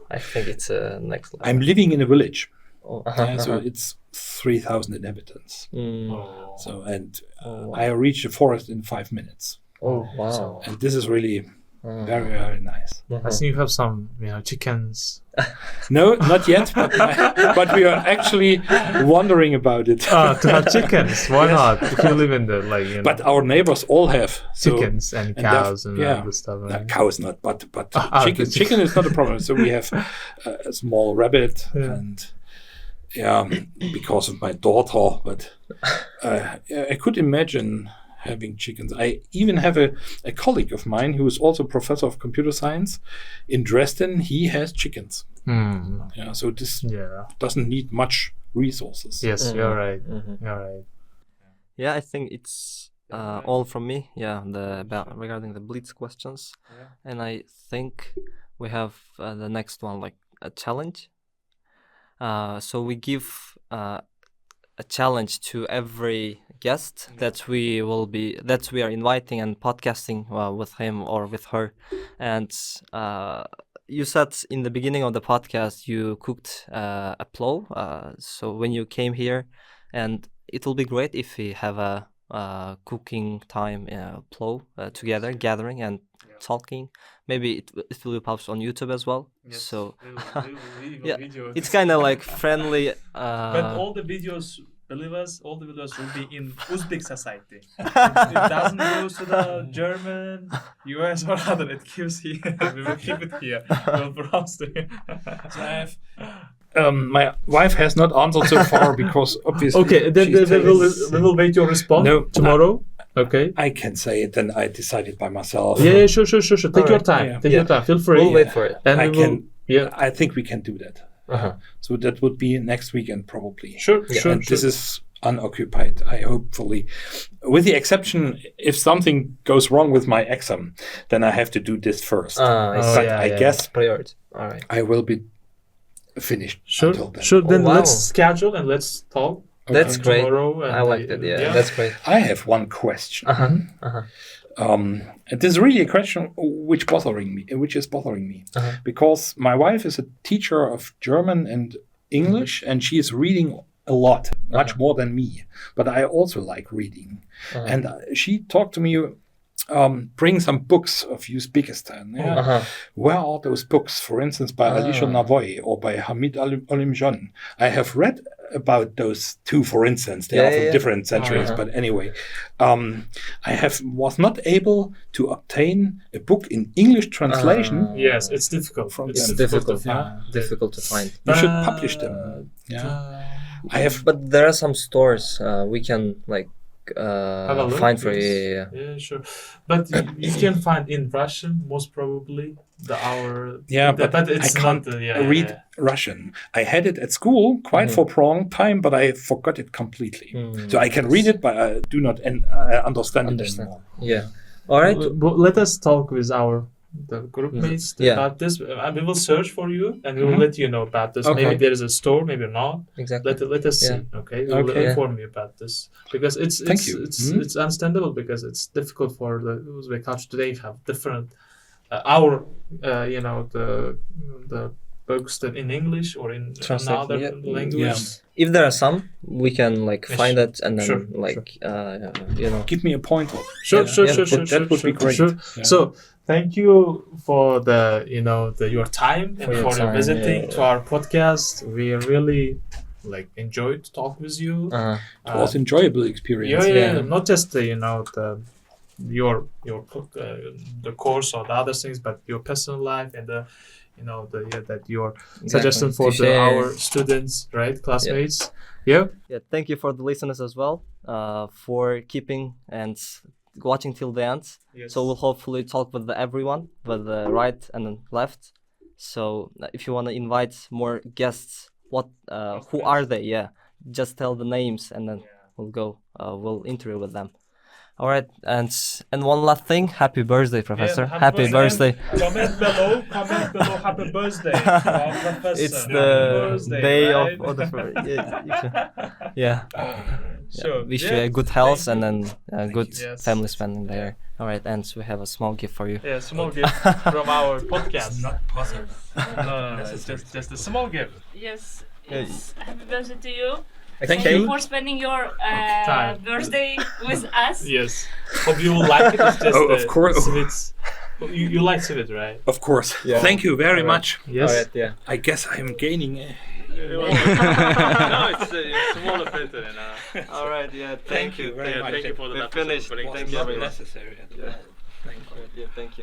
I think it's a next level. I'm living in a village. So it's 3,000 inhabitants. So wow. I reach the forest in 5 minutes. Oh wow. And this is really very, very nice. I think you have some, chickens. No, not yet, but we are actually wondering about it. To have chickens, why not? If you live in the But our neighbors all have chickens and cows and other stuff. Right? Cows not, but chicken is not a problem. So we have a small rabbit and because of my daughter. But I could imagine having chickens. I even have a colleague of mine who is also professor of computer science in Dresden. He has chickens. Yeah, so this doesn't need much resources. Yes, you're right. Mhm. You're right. Yeah, I think it's all from me. Yeah, regarding the blitz questions, and I think we have the next one, like a challenge. So we give a challenge to every guest that we are inviting and podcasting with him or with her. And you said in the beginning of the podcast you cooked a plow. So when you came here, and it will be great if we have a cooking time plow together, gathering and talking. Maybe it will be published on YouTube as well. So yeah, it's kind of like friendly. But all the videos, believe us, all the videos will be in Uzbek society. It doesn't go to the German, US or other. It keeps here. We will keep it here. We'll browse there. So I have, my wife has not answered so far because obviously. Okay, then we will wait your response tomorrow. Okay. I can say it, then I decided by myself. Yeah, sure. Take your time. Take your time. Feel free. We'll wait for it. And I think we can do that. So that would be next weekend probably. Sure. This is unoccupied, I hopefully. With the exception, if something goes wrong with my exam, then I have to do this first. But I guess priority. All right. I will be finished until then. Sure. Then wow. let's schedule and let's talk. That's great. Tomorrow and I like that. Yeah, that's great. I have one question. It is really a question which is bothering me, because my wife is a teacher of German and English, and she is reading a lot, much more than me. But I also like reading, and she talked to me. Bring some books of Uzbekistan. Where are those books? For instance, by Alisher Navoy or by Hamid Olimjon. I have read about those two, for instance. They are from different centuries, but anyway, I was not able to obtain a book in English translation. Yes, it's difficult. It's difficult to find. You should publish them. But there are some stores we can find for you. Yeah, sure. But you can find in Russian most probably but it's I can't read Russian. I had it at school quite for a long time, but I forgot it completely. So I can read it, but I do not understand it anymore. Yeah. All right. But let us talk with the group mates about this. We will search for you and we will let you know about this. Okay. Maybe there is a store, maybe not. Exactly. Let us see. Okay. We will inform you about this because it's understandable because it's difficult for the Uzbek culture today to have different the books that in English or in another language. Yeah. If there are some, we can find it and then give me a pointer. Sure. That would be great. Sure. Yeah. So thank you for your time and for your visiting to our podcast. We really enjoyed to talk with you. It was enjoyable experience. Yeah. Not just your the course or the other things, but your personal life and your suggestion for our students, right, classmates. Yeah. Thank you for the listeners as well for keeping and watching till the end. So we'll hopefully talk with everyone, with the right and the left. So if you want to invite more guests, who are they? Just tell the names and then we'll interview with them. All right, and one last thing. Happy birthday, Professor. Happy birthday. Comment below, happy birthday to our professor. It's the day right? of the Sure. Wish you a good health and then a good family spending there. All right, and we have a small gift for you. Yeah, small gift from our podcast. Not possible. No, it's just a small gift. Yes, it's happy birthday to you. Thank you for spending your birthday with us. Yes. Hope you will like it. It's just of course. Sweets. You like sweets, right? Of course. Yeah. Thank you very much. Yes. All right, I guess I'm gaining. No, it's smaller better. All right, Thank you very much. Thank you for the finished. It was not necessary. Thank you.